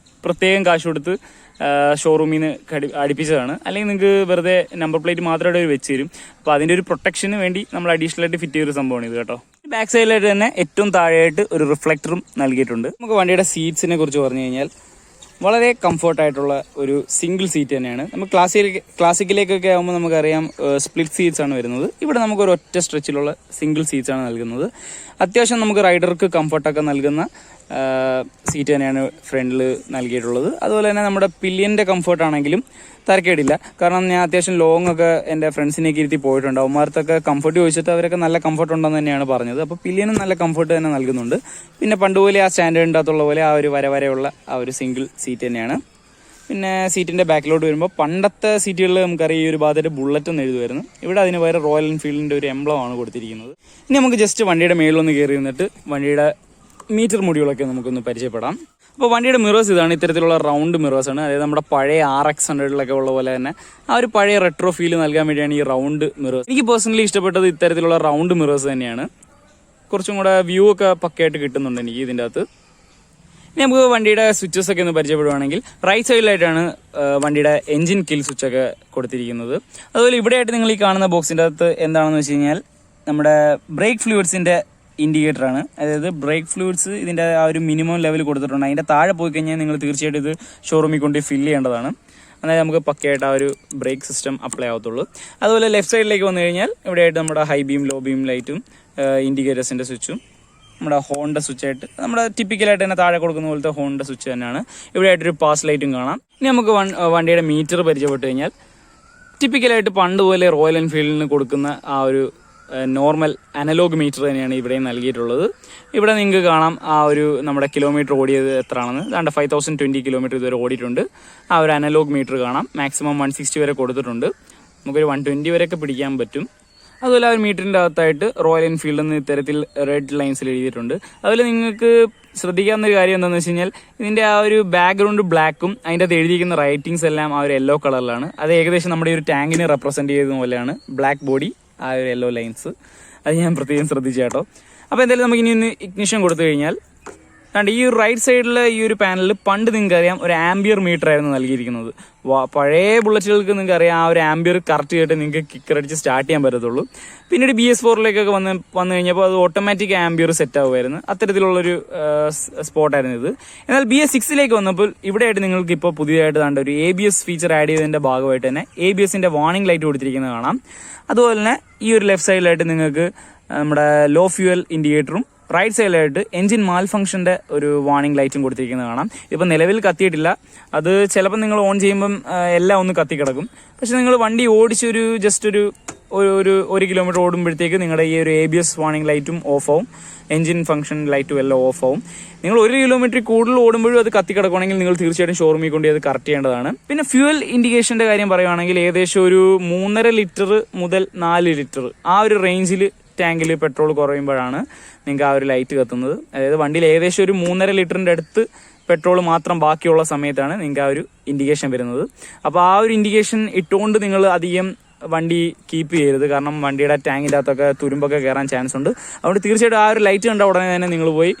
പ്രത്യേകം കാശ് കൊടുത്ത് ഷോറൂമിൽ നിന്ന് അടുപ്പിച്ചതാണ്. അല്ലെങ്കിൽ നിങ്ങൾക്ക് വെറുതെ നമ്പർ പ്ലേറ്റ് മാത്രമായിട്ട് വെച്ച് തരും. അപ്പോൾ അതിൻ്റെ ഒരു പ്രൊട്ടക്ഷന് വേണ്ടി നമ്മൾ അഡീഷണൽ ആയിട്ട് ഫിറ്റ് ചെയ്തൊരു സംഭവമാണ് ഇത് കേട്ടോ. ബാക്ക് സൈഡിലായിട്ട് തന്നെ ഏറ്റവും താഴെയായിട്ട് ഒരു റിഫ്ലക്ടറും നൽകിയിട്ടുണ്ട്. നമുക്ക് വണ്ടിയുടെ സീറ്റ്സിനെ കുറിച്ച് പറഞ്ഞു കഴിഞ്ഞാൽ വളരെ കംഫർട്ടായിട്ടുള്ള ഒരു സിംഗിൾ സീറ്റ് തന്നെയാണ്. നമുക്ക് ക്ലാസിക്കിലേക്കൊക്കെ ആകുമ്പോൾ നമുക്കറിയാം സ്പ്ലിറ്റ് സീറ്റ്സ് ആണ് വരുന്നത്. ഇവിടെ നമുക്ക് ഒരു ഒറ്റ സ്ട്രെച്ചിലുള്ള സിംഗിൾ സീറ്റ്സ് ആണ് നൽകുന്നത്. അത്യാവശ്യം നമുക്ക് റൈഡർക്ക് കംഫർട്ടൊക്കെ നൽകുന്ന സീറ്റ് തന്നെയാണ് ഫ്രണ്ടിൽ നൽകിയിട്ടുള്ളത്. അതുപോലെ തന്നെ നമ്മുടെ പില്ലിയൻ്റെ കംഫർട്ടാണെങ്കിലും തരക്കേടില്ല. കാരണം ഞാൻ അത്യാവശ്യം ലോങ് ഒക്കെ എൻ്റെ ഫ്രണ്ട്സിനേക്ക് ഇരുത്തി പോയിട്ടുണ്ട്. അവന്മാർത്തൊക്കെ കംഫർട്ട് ചോദിച്ചിട്ട് അവരൊക്കെ നല്ല കംഫർട്ട് ഉണ്ടെന്ന് തന്നെയാണ് പറഞ്ഞത്. അപ്പോൾ പില്ലിയനും നല്ല കംഫർട്ട് തന്നെ നൽകുന്നുണ്ട്. പിന്നെ പണ്ടുപോലെ ആ സ്റ്റാൻഡേർഡിൻ്റെ അകത്തുള്ള പോലെ ആ ഒരു വരയുള്ള ആ ഒരു സിംഗിൾ സീറ്റ് തന്നെയാണ്. പിന്നെ സീറ്റിൻ്റെ ബാക്കിലോട്ട് വരുമ്പോൾ പണ്ടത്തെ സീറ്റുകളിൽ നമുക്കറിയാം ഈ ഒരു ഭാഗത്തായിട്ട് ബുള്ളറ്റ് എന്ന് എഴുതുമായിരുന്നു. ഇവിടെ അതിന് വേറെ റോയൽ എൻഫീൽഡിൻ്റെ ഒരു എംബ്ലമാണ് കൊടുത്തിരിക്കുന്നത്. ഇനി നമുക്ക് ജസ്റ്റ് വണ്ടിയുടെ മേളിലൊന്ന് കയറി നിന്നിട്ട് വണ്ടിയുടെ മീറ്റർ മൊഡ്യൂളൊക്കെ നമുക്കൊന്ന് പരിചയപ്പെടാം. അപ്പോൾ വണ്ടിയുടെ മിറേഴ്സ് ഇതാണ്, ഇത്തരത്തിലുള്ള റൗണ്ട് മിറേഴ്സ് ആണ്. അതായത് നമ്മുടെ പഴയ RX100 ഉള്ള പോലെ തന്നെ ആ ഒരു പഴയ റെട്രോ ഫീൽ നൽകാൻ വേണ്ടിയാണ് ഈ റൗണ്ട് മിറേഴ്സ്. എനിക്ക് പേഴ്സണലി ഇഷ്ടപ്പെട്ടത് ഇത്തരത്തിലുള്ള റൗണ്ട് മിറേഴ്സ് തന്നെയാണ്. കുറച്ചും കൂടെ വ്യൂ ഒക്കെ പക്കയായിട്ട് കിട്ടുന്നുണ്ട് എനിക്ക് ഇതിൻ്റെ അകത്ത്. ഇനി നമുക്ക് വണ്ടിയുടെ സ്വിച്ചസ് ഒക്കെ ഒന്ന് പരിചയപ്പെടുവാണെങ്കിൽ റൈറ്റ് സൈഡിലായിട്ടാണ് വണ്ടിയുടെ എൻജിൻ കിൽ സ്വിച്ചൊക്കെ കൊടുത്തിരിക്കുന്നത്. അതുപോലെ ഇവിടെയായിട്ട് നിങ്ങൾ ഈ കാണുന്ന ബോക്സിൻ്റെ അകത്ത് എന്താണെന്ന് വെച്ച് കഴിഞ്ഞാൽ നമ്മുടെ ബ്രേക്ക് ഫ്ലൂയിഡ്സിൻ്റെ ഇൻഡിക്കേറ്റർ ആണ്. അതായത് ബ്രേക്ക് ഫ്ലൂയിഡ്സ് ഇതിൻ്റെ ആ ഒരു മിനിമം ലെവൽ കൊടുത്തിട്ടുണ്ട്. അതിൻ്റെ താഴെ പോയി കഴിഞ്ഞാൽ നിങ്ങൾ തീർച്ചയായിട്ടും ഇത് ഷോറൂമിൽ കൊണ്ട് ഫില്ല് ചെയ്യേണ്ടതാണ്. അതായത് നമുക്ക് പക്കയായിട്ട് ആ ഒരു ബ്രേക്ക് സിസ്റ്റം അപ്ലൈ ആവത്തുള്ളൂ. അതുപോലെ ലെഫ്റ്റ് സൈഡിലേക്ക് വന്നു കഴിഞ്ഞാൽ ഇവിടെയായിട്ട് നമ്മുടെ ഹൈ ബീം ലോ ബീം ലൈറ്റും ഇൻഡിക്കേറ്റേഴ്സിൻ്റെ സ്വിച്ചും നമ്മുടെ ഹോണിൻ്റെ സ്വിച്ചായിട്ട് നമ്മുടെ ടിപ്പിക്കലായിട്ട് തന്നെ താഴെ കൊടുക്കുന്ന പോലത്തെ ഹോണിൻ്റെ സ്വിച്ച് തന്നെയാണ്. ഇവിടെയായിട്ടൊരു പാസ് ലൈറ്റും കാണാം. ഇനി നമുക്ക് വണ്ടിയുടെ മീറ്റർ പരിചയപ്പെട്ട് കഴിഞ്ഞാൽ ടിപ്പിക്കലായിട്ട് പണ്ട് പോലെ റോയൽ എൻഫീൽഡിന് കൊടുക്കുന്ന ആ ഒരു നോർമൽ അനലോഗ് മീറ്റർ തന്നെയാണ് ഇവിടെ നൽകിയിട്ടുള്ളത്. ഇവിടെ നിങ്ങൾക്ക് കാണാം ആ ഒരു നമ്മുടെ കിലോമീറ്റർ ഓടിയത് എത്രയാണെന്ന്. അതാണ്ട് 5020 കിലോമീറ്റർ ഇതുവരെ ഓടിയിട്ടുണ്ട്. ആ ഒരു അനലോഗ് മീറ്റർ കാണാം. മാക്സിമം 160 വരെ കൊടുത്തിട്ടുണ്ട്. നമുക്കൊരു 120 വരെയൊക്കെ പിടിക്കാൻ പറ്റും. അതുപോലെ ആ ഒരു മീറ്ററിൻ്റെ അകത്തായിട്ട് റോയൽ എൻഫീൽഡ് എന്ന് ഇത്തരത്തിൽ റെഡ് ലൈൻസിൽ എഴുതിയിട്ടുണ്ട്. അതുപോലെ നിങ്ങൾക്ക് ശ്രദ്ധിക്കാവുന്ന ഒരു കാര്യം എന്താണെന്ന് വെച്ച് കഴിഞ്ഞാൽ ഇതിൻ്റെ ആ ഒരു ബാക്ക്ഗ്രൗണ്ട് ബ്ലാക്കും അതിൻ്റെ അകത്ത് എഴുതിയിരിക്കുന്ന റൈറ്റിങ്സ് എല്ലാം ആ ഒരു യെല്ലോ കളറിലാണ്. അത് ഏകദേശം നമ്മുടെ ഈ ഒരു ടാങ്കിനെ റെപ്രസെൻറ്റ് ചെയ്യുന്ന പോലെയാണ് ബ്ലാക്ക് ബോഡി, ആ ഒരു യെല്ലോ ലൈൻസ്. അത് ഞാൻ പ്രത്യേകം ശ്രദ്ധിച്ചു കേട്ടോ. അപ്പോൾ എന്തായാലും നമുക്ക് ഇനി ഒന്ന് ഇഗ്നിഷൻ കൊടുത്തു കഴിഞ്ഞാൽ ഈ ഒരു റൈറ്റ് സൈഡിൽ ഈ ഒരു പാനലിൽ പണ്ട് നിങ്ങൾക്ക് അറിയാം ഒരു ആംബിയർ മീറ്റർ ആയിരുന്നു നൽകിയിരിക്കുന്നത്. പഴയ ബുള്ളറ്റുകൾക്ക് നിങ്ങൾക്ക് അറിയാം ആ ഒരു ആംബിയർ കറക്റ്റ് ചെയ്തിട്ട് നിങ്ങൾക്ക് കിക്കർ അടിച്ച് സ്റ്റാർട്ട് ചെയ്യാൻ പറ്റത്തുള്ളൂ. പിന്നീട് BS4ലേക്കൊക്കെ വന്നു കഴിഞ്ഞപ്പോൾ അത് ഓട്ടോമാറ്റിക് ആംബിയർ സെറ്റ് ആവുമായിരുന്നു. അത്തരത്തിലുള്ളൊരു സ്പോട്ടായിരുന്നു ഇത്. എന്നാൽ BS6ലേക്ക് വന്നപ്പോൾ ഇവിടെയായിട്ട് നിങ്ങൾക്ക് ഇപ്പോൾ പുതിയതായിട്ട് കണ്ട ഒരു ABS ഫീച്ചർ ആഡ് ചെയ്തതിൻ്റെ ഭാഗമായിട്ട് തന്നെ ABSന്റെ വാർണിംഗ് ലൈറ്റ് കൊടുത്തിരിക്കുന്നത് കാണാം. അതുപോലെ തന്നെ ഈ ഒരു ലെഫ്റ്റ് സൈഡിലായിട്ട് നിങ്ങൾക്ക് നമ്മുടെ ലോ ഫ്യൂവൽ ഇൻഡിക്കേറ്ററും റൈറ്റ് സൈഡിലായിട്ട് എൻജിൻ മാൽ ഫംഗ്ഷൻ്റെ ഒരു വാർണിംഗ് ലൈറ്റും കൊടുത്തിരിക്കുന്നത് കാണാം. ഇപ്പം നിലവിൽ കത്തിയിട്ടില്ല. അത് ചിലപ്പോൾ നിങ്ങൾ ഓൺ ചെയ്യുമ്പം എല്ലാം ഒന്ന് കത്തിക്കിടക്കും. പക്ഷെ നിങ്ങൾ വണ്ടി ഓടിച്ചൊരു ജസ്റ്റ് ഒരു കിലോമീറ്റർ ഓടുമ്പോഴത്തേക്ക് നിങ്ങളുടെ ഈ ഒരു ABS വാർണിംഗ് ലൈറ്റും ഓഫ് ആവും, എൻജിൻ ഫംഗ്ഷൻ ലൈറ്റും എല്ലാം ഓഫ് ആവും. നിങ്ങൾ 1 കിലോമീറ്റർ കൂടുതൽ ഓടുമ്പോഴും അത് കത്തിക്കിടക്കുകയാണെങ്കിൽ നിങ്ങൾ തീർച്ചയായിട്ടും ഷോറൂമിൽ കൊണ്ട് അത് കറക്റ്റ് ചെയ്യേണ്ടതാണ്. പിന്നെ ഫ്യൂവൽ ഇൻഡിക്കേഷൻ്റെ കാര്യം പറയുകയാണെങ്കിൽ ഏകദേശം ഒരു 3.5 ലിറ്റർ മുതൽ 4 ലിറ്റർ ആ ഒരു റേഞ്ചിൽ ടാങ്കിൽ പെട്രോൾ കുറയുമ്പോഴാണ് നിങ്ങൾക്ക് ആ ഒരു ലൈറ്റ് കത്തുന്നത്. അതായത് വണ്ടിയിൽ ഏകദേശം ഒരു 3.5 ലിറ്ററിൻ്റെ അടുത്ത് പെട്രോൾ മാത്രം ബാക്കിയുള്ള സമയത്താണ് നിങ്ങൾക്ക് ആ ഒരു ഇൻഡിക്കേഷൻ വരുന്നത്. അപ്പോൾ ആ ഒരു ഇൻഡിക്കേഷൻ ഇട്ടുകൊണ്ട് നിങ്ങൾ അധികം വണ്ടി കീപ്പ് ചെയ്യരുത്. കാരണം വണ്ടിയുടെ ടാങ്കിൻ്റെ അകത്തൊക്കെ തുരുമ്പൊക്കെ കയറാൻ ചാൻസ് ഉണ്ട്. അതുകൊണ്ട് തീർച്ചയായിട്ടും ആ ഒരു ലൈറ്റ് കണ്ട ഉടനെ തന്നെ നിങ്ങൾ പോയി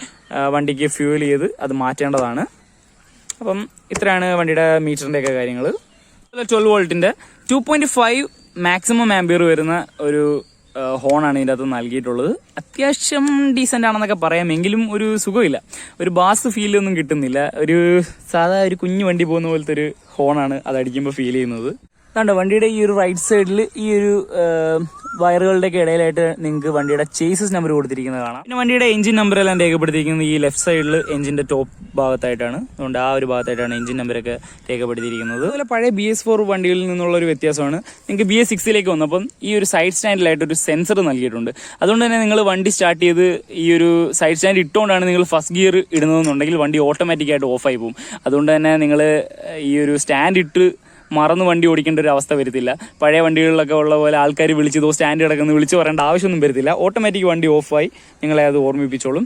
വണ്ടിക്ക് ഫ്യൂവൽ ചെയ്ത് അത് മാറ്റേണ്ടതാണ്. അപ്പം ഇത്രയാണ് വണ്ടിയുടെ മീറ്ററിൻ്റെയൊക്കെ കാര്യങ്ങൾ. 12 വോൾട്ടിൻ്റെ 2.5 മാക്സിമം ആംബിയർ വരുന്ന ഒരു ഹോണാണ് ഇതിൻ്റെ അകത്ത് നൽകിയിട്ടുള്ളത്. അത്യാവശ്യം ഡീസൻ്റ് ആണെന്നൊക്കെ പറയാം, എങ്കിലും ഒരു സുഖമില്ല, ഒരു ബാസ് ഫീലൊന്നും കിട്ടുന്നില്ല. ഒരു സാധാ ഒരു കുഞ്ഞു വണ്ടി പോകുന്ന പോലത്തെ ഒരു ഹോണാണ് അത് അടിക്കുമ്പോൾ ഫീൽ ചെയ്യുന്നത്. അതുകൊണ്ട് വണ്ടിയുടെ ഈ ഒരു റൈറ്റ് സൈഡിൽ ഈ ഒരു വയറുകളുടെയൊക്കെ ഇടയിലായിട്ട് നിങ്ങൾക്ക് വണ്ടിയുടെ ചേസസ് നമ്പർ കൊടുത്തിരിക്കുന്നത് കാണാം. പിന്നെ വണ്ടിയുടെ എഞ്ചിൻ നമ്പറെല്ലാം രേഖപ്പെടുത്തിയിരിക്കുന്നത് ഈ ലെഫ്റ്റ് സൈഡിൽ എഞ്ചിൻ്റെ ടോപ്പ് ഭാഗത്തായിട്ടാണ്. അതുകൊണ്ട് ആ ഒരു ഭാഗത്തായിട്ടാണ് എഞ്ചിൻ നമ്പറൊക്കെ രേഖപ്പെടുത്തിയിരിക്കുന്നത്. അതുപോലെ പഴയ BS4 വണ്ടികളിൽ നിന്നുള്ളൊരു വ്യത്യാസമാണ് നിങ്ങൾക്ക് BS6ലേക്ക് വന്നപ്പം ഈ ഒരു സൈഡ് സ്റ്റാൻഡിലായിട്ട് ഒരു സെൻസർ നൽകിയിട്ടുണ്ട്. അതുകൊണ്ട് തന്നെ നിങ്ങൾ വണ്ടി സ്റ്റാർട്ട് ചെയ്ത് ഈ ഒരു സൈഡ് സ്റ്റാൻഡ് ഇട്ടുകൊണ്ടാണ് നിങ്ങൾ ഫസ്റ്റ് ഗിയർ ഇടുന്നതെന്നുണ്ടെങ്കിൽ വണ്ടി ഓട്ടോമാറ്റിക്കായിട്ട് ഓഫായി പോകും. അതുകൊണ്ട് തന്നെ നിങ്ങൾ ഈ ഒരു സ്റ്റാൻഡ് ഇട്ട് മറന്ന് വണ്ടി ഓടിക്കേണ്ട ഒരു അവസ്ഥ വരത്തില്ല. പഴയ വണ്ടികളിലൊക്കെ ഉള്ള പോലെ ആൾക്കാർ വിളിച്ചതോ സ്റ്റാൻഡ് കിടക്കുന്ന വിളിച്ച് പറയേണ്ട ആവശ്യമൊന്നും വരത്തില്ല. ഓട്ടോമാറ്റിക് വണ്ടി ഓഫായി നിങ്ങളെ അത് ഓർമ്മിപ്പിച്ചോളും.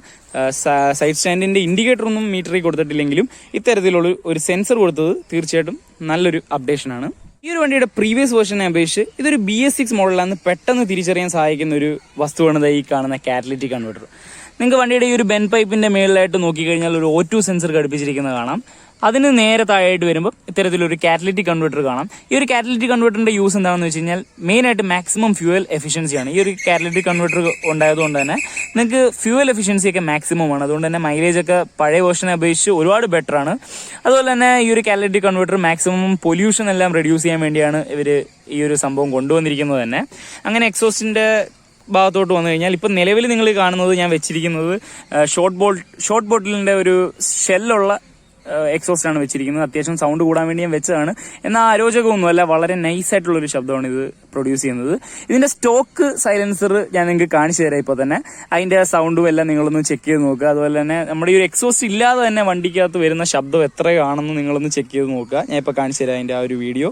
സൈഡ് സ്റ്റാൻഡിൻ്റെ ഇൻഡിക്കേറ്റർ ഒന്നും മീറ്ററിൽ കൊടുത്തിട്ടില്ലെങ്കിലും ഇത്തരത്തിലുള്ള ഒരു സെൻസർ കൊടുത്തത് തീർച്ചയായിട്ടും നല്ലൊരു അപ്ഡേഷനാണ്. ഈ ഒരു വണ്ടിയുടെ പ്രീവിയസ് വേർഷനെ അപേക്ഷിച്ച് ഇതൊരു BS6 മോഡലാണെന്ന് പെട്ടെന്ന് തിരിച്ചറിയാൻ സഹായിക്കുന്ന ഒരു വസ്തുവാണ് ഈ കാണുന്ന കാറ്റലിറ്റിക് കൺവെർട്ടർ. നിങ്ങൾക്ക് വണ്ടിയുടെ ഈ ഒരു ബെൻ പൈപ്പിന്റെ മേളിലായിട്ട് നോക്കിക്കഴിഞ്ഞാൽ ഒരു O2 സെൻസർ ഘടിപ്പിച്ചിരിക്കുന്നത് കാണാം. അതിന് നേരെ താഴെയായിട്ട് വരുമ്പോൾ ഇത്തരത്തിലൊരു കാറ്റലിറ്റിക് കൺവെർട്ടർ കാണാം. ഈ ഒരു കാറ്റലിറ്റിക് കൺവെർട്ടറിന്റെ യൂസ് എന്താണെന്ന് വെച്ച് കഴിഞ്ഞാൽ മെയിനായിട്ട് മാക്സിമം ഫ്യൂവൽ എഫിഷ്യൻസിയാണ്. ഈ ഒരു കാറ്റലിറ്റിക് കൺവെർട്ടർ ഉണ്ടായതുകൊണ്ട് തന്നെ നിങ്ങൾക്ക് ഫ്യൂവൽ എഫിഷ്യൻസി ഒക്കെ മാക്സിമം ആണ്. അതുകൊണ്ട് തന്നെ മൈലേജ് ഒക്കെ പഴയ വേർഷനെ അപേക്ഷിച്ച് ഒരുപാട് ബെറ്റർ ആണ്. അതുപോലെ തന്നെ ഈ ഒരു കാറ്റലിറ്റിക് കൺവെർട്ടർ മാക്സിമം പൊല്യൂഷൻ എല്ലാം റെഡ്യൂസ് ചെയ്യാൻ വേണ്ടിയാണ് ഇവർ ഈ ഒരു സംഭവം കൊണ്ടുവന്നിരിക്കുന്നത് തന്നെ. അങ്ങനെ എക്സോസ്റ്റിന്റെ ഭാഗത്തോട്ട് വന്നു കഴിഞ്ഞാൽ ഇപ്പം നിലവിൽ നിങ്ങൾ കാണുന്നത് ഞാൻ വെച്ചിരിക്കുന്നത് ഷോർട്ട് ബോട്ടിലിന്റെ ഒരു ഷെല്ലുള്ള എക്സോസ്റ്റാണ് വെച്ചിരിക്കുന്നത്. അത്യാവശ്യം സൗണ്ട് കൂടാൻ വേണ്ടി ഞാൻ വെച്ചതാണ്. എന്നാൽ അരോചകമൊന്നുമല്ല, വളരെ നൈസായിട്ടുള്ളൊരു ശബ്ദമാണ് ഇത് പ്രൊഡ്യൂസ് ചെയ്യുന്നത്. ഇതിന്റെ സ്റ്റോക്ക് സൈലൻസർ ഞാൻ നിങ്ങൾക്ക് കാണിച്ചു തരാം. ഇപ്പോൾ തന്നെ അതിന്റെ സൗണ്ടും എല്ലാം നിങ്ങളൊന്ന് ചെക്ക് ചെയ്ത് നോക്കുക. അതുപോലെ തന്നെ നമ്മുടെ ഈ ഒരു എക്സോസ്റ്റ് ഇല്ലാതെ തന്നെ വണ്ടിക്കകത്ത് വരുന്ന ശബ്ദം എത്രയാണെന്ന് നിങ്ങളൊന്ന് ചെക്ക് ചെയ്ത് നോക്കുക. ഞാൻ ഇപ്പോൾ കാണിച്ചു തരാം അതിന്റെ ആ ഒരു വീഡിയോ.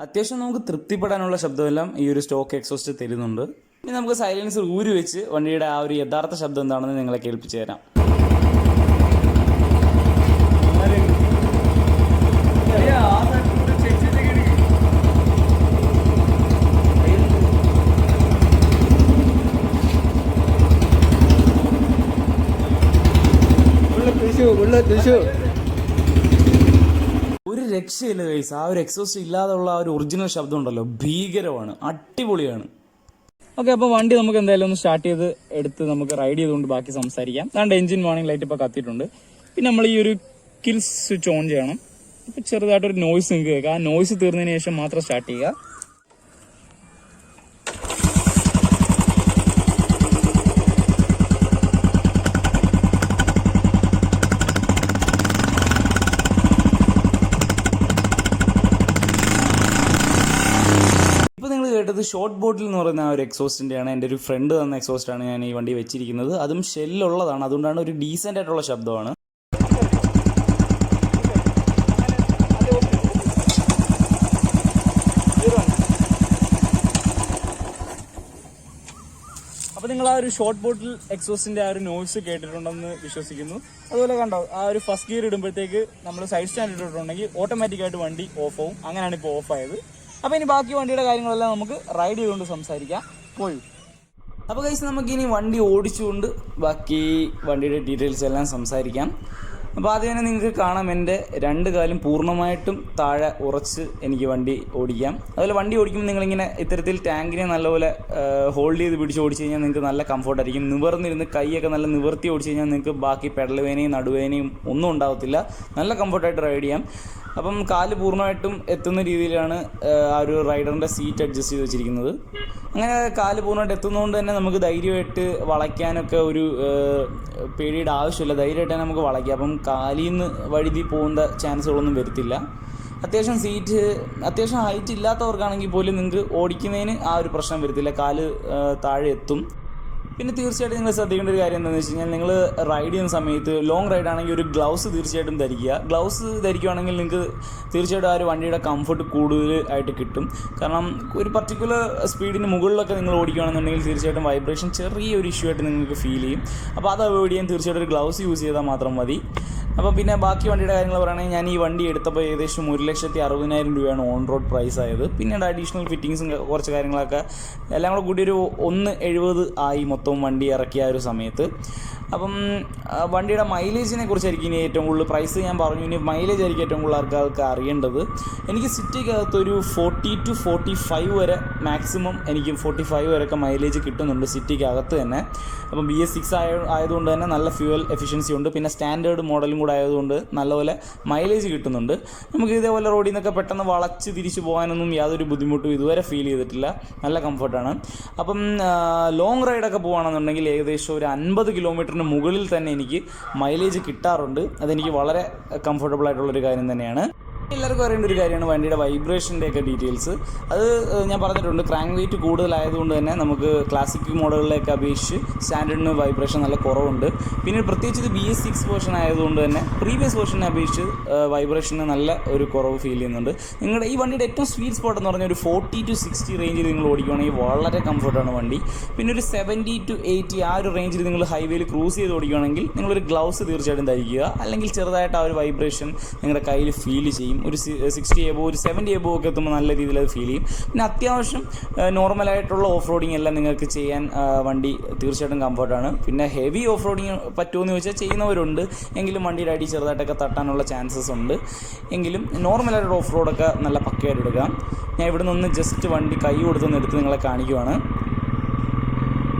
അത്യാവശ്യം നമുക്ക് തൃപ്തിപ്പെടാനുള്ള ശബ്ദമെല്ലാം ഈ ഒരു സ്റ്റോക്ക് എക്സോസ്റ്റ് തരുന്നുണ്ട്. ഇനി നമുക്ക് സൈലൻസർ ഊരി വെച്ച് വണ്ടിയുടെ ആ ഒരു യഥാർത്ഥ ശബ്ദം എന്താണെന്ന് നിങ്ങളെ കേൾപ്പിച്ചു തരാം. ഒരു രക്ഷയില്ല ഗൈസ്. ആ ഒരു എക്സോസ്റ്റ് ഇല്ലാതെയുള്ള ആ ഒരു ഒറിജിനൽ ശബ്ദം ഉണ്ടല്ലോ, ഭീകരമാണ്, അടിപൊളിയാണ്. ഓക്കെ, അപ്പോൾ വണ്ടി നമുക്ക് എന്തായാലും ഒന്ന് സ്റ്റാർട്ട് ചെയ്ത് എടുത്ത് നമുക്ക് റൈഡ് ചെയ്തുകൊണ്ട് ബാക്കി സംസാരിക്കാം. അതാണ്ട് എഞ്ചിൻ വാർണിംഗ് ലൈറ്റ് ഇപ്പോൾ കത്തിയിട്ടുണ്ട്. പിന്നെ നമ്മൾ ഈ ഒരു കിൽ സ്വിച്ച് ഓൺ ചെയ്യണം. ഇപ്പോൾ ചെറുതായിട്ടൊരു നോയ്സ് നിങ്ങൾക്ക് കേൾക്കാം. ആ നോയ്സ് തീർന്നതിന് ശേഷം മാത്രം സ്റ്റാർട്ട് ചെയ്യുക. നിങ്ങൾ കേട്ടത് ഷോർട്ട് ബോട്ടിൽ എന്ന് പറയുന്ന ആ ഒരു എക്സോസ്റ്റിൻ്റെയാണ്. എൻ്റെ ഒരു ഫ്രണ്ട് തന്ന എക്സോസ്റ്റാണ് ഞാൻ ഈ വണ്ടി വെച്ചിരിക്കുന്നത്. അതും ഷെല്ലുള്ളതാണ്, അതുകൊണ്ടാണ് ഒരു ഡീസൻ്റ് ആയിട്ടുള്ള ശബ്ദമാണ്. അപ്പോൾ നിങ്ങൾ ആ ഒരു ഷോർട്ട് ബോട്ടിൽ എക്സോസ്റ്റിൻ്റെ ആ ഒരു നോയ്സ് കേട്ടിട്ടുണ്ടെന്ന് വിശ്വസിക്കുന്നു. അതുപോലെ കണ്ടോ, ആ ഒരു ഫസ്റ്റ് ഗിയർ ഇടുമ്പോഴത്തേക്ക് നമ്മൾ സൈഡ് സ്റ്റാൻഡ് ഇട്ടിട്ടുണ്ടെങ്കിൽ ഓട്ടോമാറ്റിക്കായിട്ട് വണ്ടി ഓഫ് ആവും. അങ്ങനെയാണ് ഇപ്പോൾ ഓഫായത്. അപ്പോൾ ഇനി ബാക്കി വണ്ടിയുടെ കാര്യങ്ങളെല്ലാം നമുക്ക് റൈഡ് ചെയ്തുകൊണ്ട് സംസാരിക്കാം. പോയി. അപ്പോൾ ഗൈസ്, നമുക്കിനി വണ്ടി ഓടിച്ചുകൊണ്ട് ബാക്കി വണ്ടിയുടെ ഡീറ്റെയിൽസ് എല്ലാം സംസാരിക്കാം. അപ്പോൾ ആദ്യം തന്നെ നിങ്ങൾക്ക് കാണാം എൻ്റെ രണ്ട് കാലും പൂർണ്ണമായിട്ടും താഴെ ഉറച്ച് എനിക്ക് വണ്ടി ഓടിക്കാം. അതുപോലെ വണ്ടി ഓടിക്കുമ്പോൾ നിങ്ങളിങ്ങനെ ഇത്തരത്തിൽ ടാങ്കിനെ നല്ലപോലെ ഹോൾഡ് ചെയ്ത് പിടിച്ച് ഓടിച്ച് കഴിഞ്ഞാൽ നിങ്ങൾക്ക് നല്ല കംഫർട്ടായിരിക്കും. നിവർന്നിരുന്ന് കൈയൊക്കെ നല്ല നിവർത്തി ഓടിച്ച് കഴിഞ്ഞാൽ നിങ്ങൾക്ക് ബാക്കി പെഡൽ വേനയും നടുവേനയും ഒന്നും ഉണ്ടാകത്തില്ല. നല്ല കംഫർട്ടായിട്ട് റൈഡ് ചെയ്യാം. അപ്പം കാല് പൂർണ്ണമായിട്ടും എത്തുന്ന രീതിയിലാണ് ആ ഒരു റൈഡറിൻ്റെ സീറ്റ് അഡ്ജസ്റ്റ് ചെയ്ത് വെച്ചിരിക്കുന്നത്. അങ്ങനെ കാല് പൂർണ്ണമായിട്ട് എത്തുന്നതുകൊണ്ട് തന്നെ നമുക്ക് ധൈര്യമായിട്ട് വളയ്ക്കാനൊക്കെ ഒരു പേടിയുടെ ആവശ്യമില്ല. ധൈര്യമായിട്ട് തന്നെ നമുക്ക് വളയ്ക്കാം. അപ്പം കാലിൽ നിന്ന് വഴുതി പോകുന്ന ചാൻസുകളൊന്നും വരത്തില്ല. അത്യാവശ്യം ഹൈറ്റ് ഇല്ലാത്തവർക്കാണെങ്കിൽ പോലും നിങ്ങൾക്ക് ഓടിക്കുന്നതിന് ആ ഒരു പ്രശ്നം വരത്തില്ല. കാല് താഴെ എത്തും. പിന്നെ തീർച്ചയായിട്ടും നിങ്ങൾ ശ്രദ്ധിക്കേണ്ട ഒരു കാര്യം എന്താണെന്ന് വെച്ച് കഴിഞ്ഞാൽ, നിങ്ങൾ റൈഡ് ചെയ്യുന്ന സമയത്ത് ലോങ് റൈഡ് ആണെങ്കിൽ ഒരു ഗ്ലൗസ് തീർച്ചയായിട്ടും ധരിക്കുക. ഗ്ലൗസ് ധരിക്കുകയാണെങ്കിൽ നിങ്ങൾക്ക് തീർച്ചയായിട്ടും ആ ഒരു വണ്ടിയുടെ കംഫർട്ട് കൂടുതലായിട്ട് കിട്ടും. കാരണം ഒരു പർട്ടിക്കുലർ സ്പീഡിന് മുകളിലൊക്കെ നിങ്ങൾ ഓടിക്കുകയാണെന്നുണ്ടെങ്കിൽ തീർച്ചയായിട്ടും വൈബ്രേഷൻ ചെറിയൊരു ഇഷ്യൂ ആയിട്ട് നിങ്ങൾക്ക് ഫീൽ ചെയ്യും. അപ്പോൾ അത് അവോയ്ഡ് ചെയ്യാൻ തീർച്ചയായിട്ടും ഒരു ഗ്ലൗസ് യൂസ് ചെയ്താൽ മാത്രം മതി. അപ്പോൾ പിന്നെ ബാക്കി വണ്ടിയുടെ കാര്യങ്ങൾ പറയുകയാണെങ്കിൽ, ഞാൻ ഈ വണ്ടി എടുത്തപ്പോൾ ഏകദേശം 1,60,000 രൂപയാണ് ഓൺ റോഡ് പ്രൈസ് ആയത്. പിന്നീട് അഡീഷണൽ ഫിറ്റിങ്സും കുറച്ച് കാര്യങ്ങളൊക്കെ എല്ലാം കൂടെ കൂടി ഒരു 1,70,000 ആയി മൊത്തം വണ്ടി ഇറക്കിയ ഒരു സമയത്ത്. അപ്പം വണ്ടിയുടെ മൈലേജിനെ കുറിച്ചായിരിക്കും ഇനി ഏറ്റവും കൂടുതൽ പ്രൈസ് ഞാൻ പറഞ്ഞു. ഇനി മൈലേജ് ആയിരിക്കും ഏറ്റവും കൂടുതൽ ആൾക്കാർക്ക് അറിയേണ്ടത്. എനിക്ക് സിറ്റിക്കകത്തൊരു 40 to 45 വരെ മാക്സിമം എനിക്ക് 45 വരെയൊക്കെ മൈലേജ് കിട്ടുന്നുണ്ട് സിറ്റിക്കകത്ത് തന്നെ. അപ്പം BS6 ആയതുകൊണ്ട് തന്നെ നല്ല ഫ്യൂവൽ എഫിഷ്യൻസി ഉണ്ട്. പിന്നെ സ്റ്റാൻഡേർഡ് മോഡലും കൂടെ ആയതുകൊണ്ട് നല്ലപോലെ മൈലേജ് കിട്ടുന്നുണ്ട്. നമുക്ക് ഇതേപോലെ റോഡിൽ നിന്നൊക്കെ പെട്ടെന്ന് വളച്ച് തിരിച്ചു പോകാനൊന്നും യാതൊരു ബുദ്ധിമുട്ടും ഇതുവരെ ഫീൽ ചെയ്തിട്ടില്ല. നല്ല കംഫർട്ടാണ്. അപ്പം ലോങ് റൈഡൊക്കെ പോകുകയാണെന്നുണ്ടെങ്കിൽ ഏകദേശം ഒരു 50 കിലോമീറ്ററിന് മുകളിൽ തന്നെ എനിക്ക് മൈലേജ് കിട്ടാറുണ്ട്. അതെനിക്ക് വളരെ കംഫർട്ടബിൾ ആയിട്ടുള്ളൊരു കാര്യം തന്നെയാണ്. എല്ലാവർക്കും അറിയേണ്ട ഒരു കാര്യമാണ് വണ്ടിയുടെ വൈബ്രേഷൻ്റെ ഒക്കെ ഡീറ്റെയിൽസ്. അത് ഞാൻ പറഞ്ഞിട്ടുണ്ട്. ക്രാങ്ക് വെയിറ്റ് കൂടുതലായതുകൊണ്ട് തന്നെ നമുക്ക് ക്ലാസിക് മോഡലുകളെയൊക്കെ അപേക്ഷിച്ച് സ്റ്റാൻഡേർഡിന് വൈബ്രേഷൻ നല്ല കുറവുണ്ട്. പിന്നെ പ്രത്യേകിച്ച് ഇത് BS6 വേർഷൻ ആയതുകൊണ്ട് തന്നെ പ്രീവിയസ് വേർഷനെ അപേക്ഷിച്ച് വൈബ്രേഷന് നല്ല ഒരു കുറവ് ഫീൽ ചെയ്യുന്നുണ്ട്. നിങ്ങളുടെ ഈ വണ്ടിയുടെ ഏറ്റവും സ്വീറ്റ് സ്പോട്ട് എന്ന് പറഞ്ഞാൽ ഒരു 40 to 60 റേഞ്ചിൽ നിങ്ങൾ ഓടിക്കുകയാണെങ്കിൽ വളരെ കംഫർട്ടാണ് വണ്ടി. പിന്നെ ഒരു 70 to 80 ആ ഒരു റേഞ്ചിൽ നിങ്ങൾ ഹൈവേയിൽ ക്രൂസ് ചെയ്ത് ഓടിക്കുകയാണെങ്കിൽ നിങ്ങളൊരു ഗ്ലൗസ് തീർച്ചയായിട്ടും ധരിക്കുക. അല്ലെങ്കിൽ ചെറുതായിട്ട് ആ ഒരു വൈബ്രേഷൻ നിങ്ങളുടെ കയ്യിൽ ഫീൽ ചെയ്യും. ഒരു 60 എബോ ഒരു 70 എബോ ഒക്കെ എത്തുമ്പോൾ നല്ല രീതിയിൽ അത് ഫീൽ ചെയ്യും. പിന്നെ അത്യാവശ്യം നോർമലായിട്ടുള്ള ഓഫ് റോഡിങ് എല്ലാം നിങ്ങൾക്ക് ചെയ്യാൻ വണ്ടി തീർച്ചയായിട്ടും കംഫർട്ടാണ്. പിന്നെ ഹെവി ഓഫ് റോഡിങ് പറ്റുമെന്ന് ചോദിച്ചാൽ ചെയ്യുന്നവരുണ്ട്. എങ്കിലും വണ്ടിയുടെ അടി ചെറുതായിട്ടൊക്കെ തട്ടാനുള്ള ചാൻസസ് ഉണ്ട്. എങ്കിലും നോർമലായിട്ടുള്ള ഓഫ് റോഡൊക്കെ നല്ല പക്കയായിട്ട് എടുക്കാം. ഞാൻ ഇവിടെ നിന്ന് ജസ്റ്റ് വണ്ടി കൈ കൊടുത്തൊന്ന് എടുത്ത് നിങ്ങളെ കാണിക്കുവാണ്.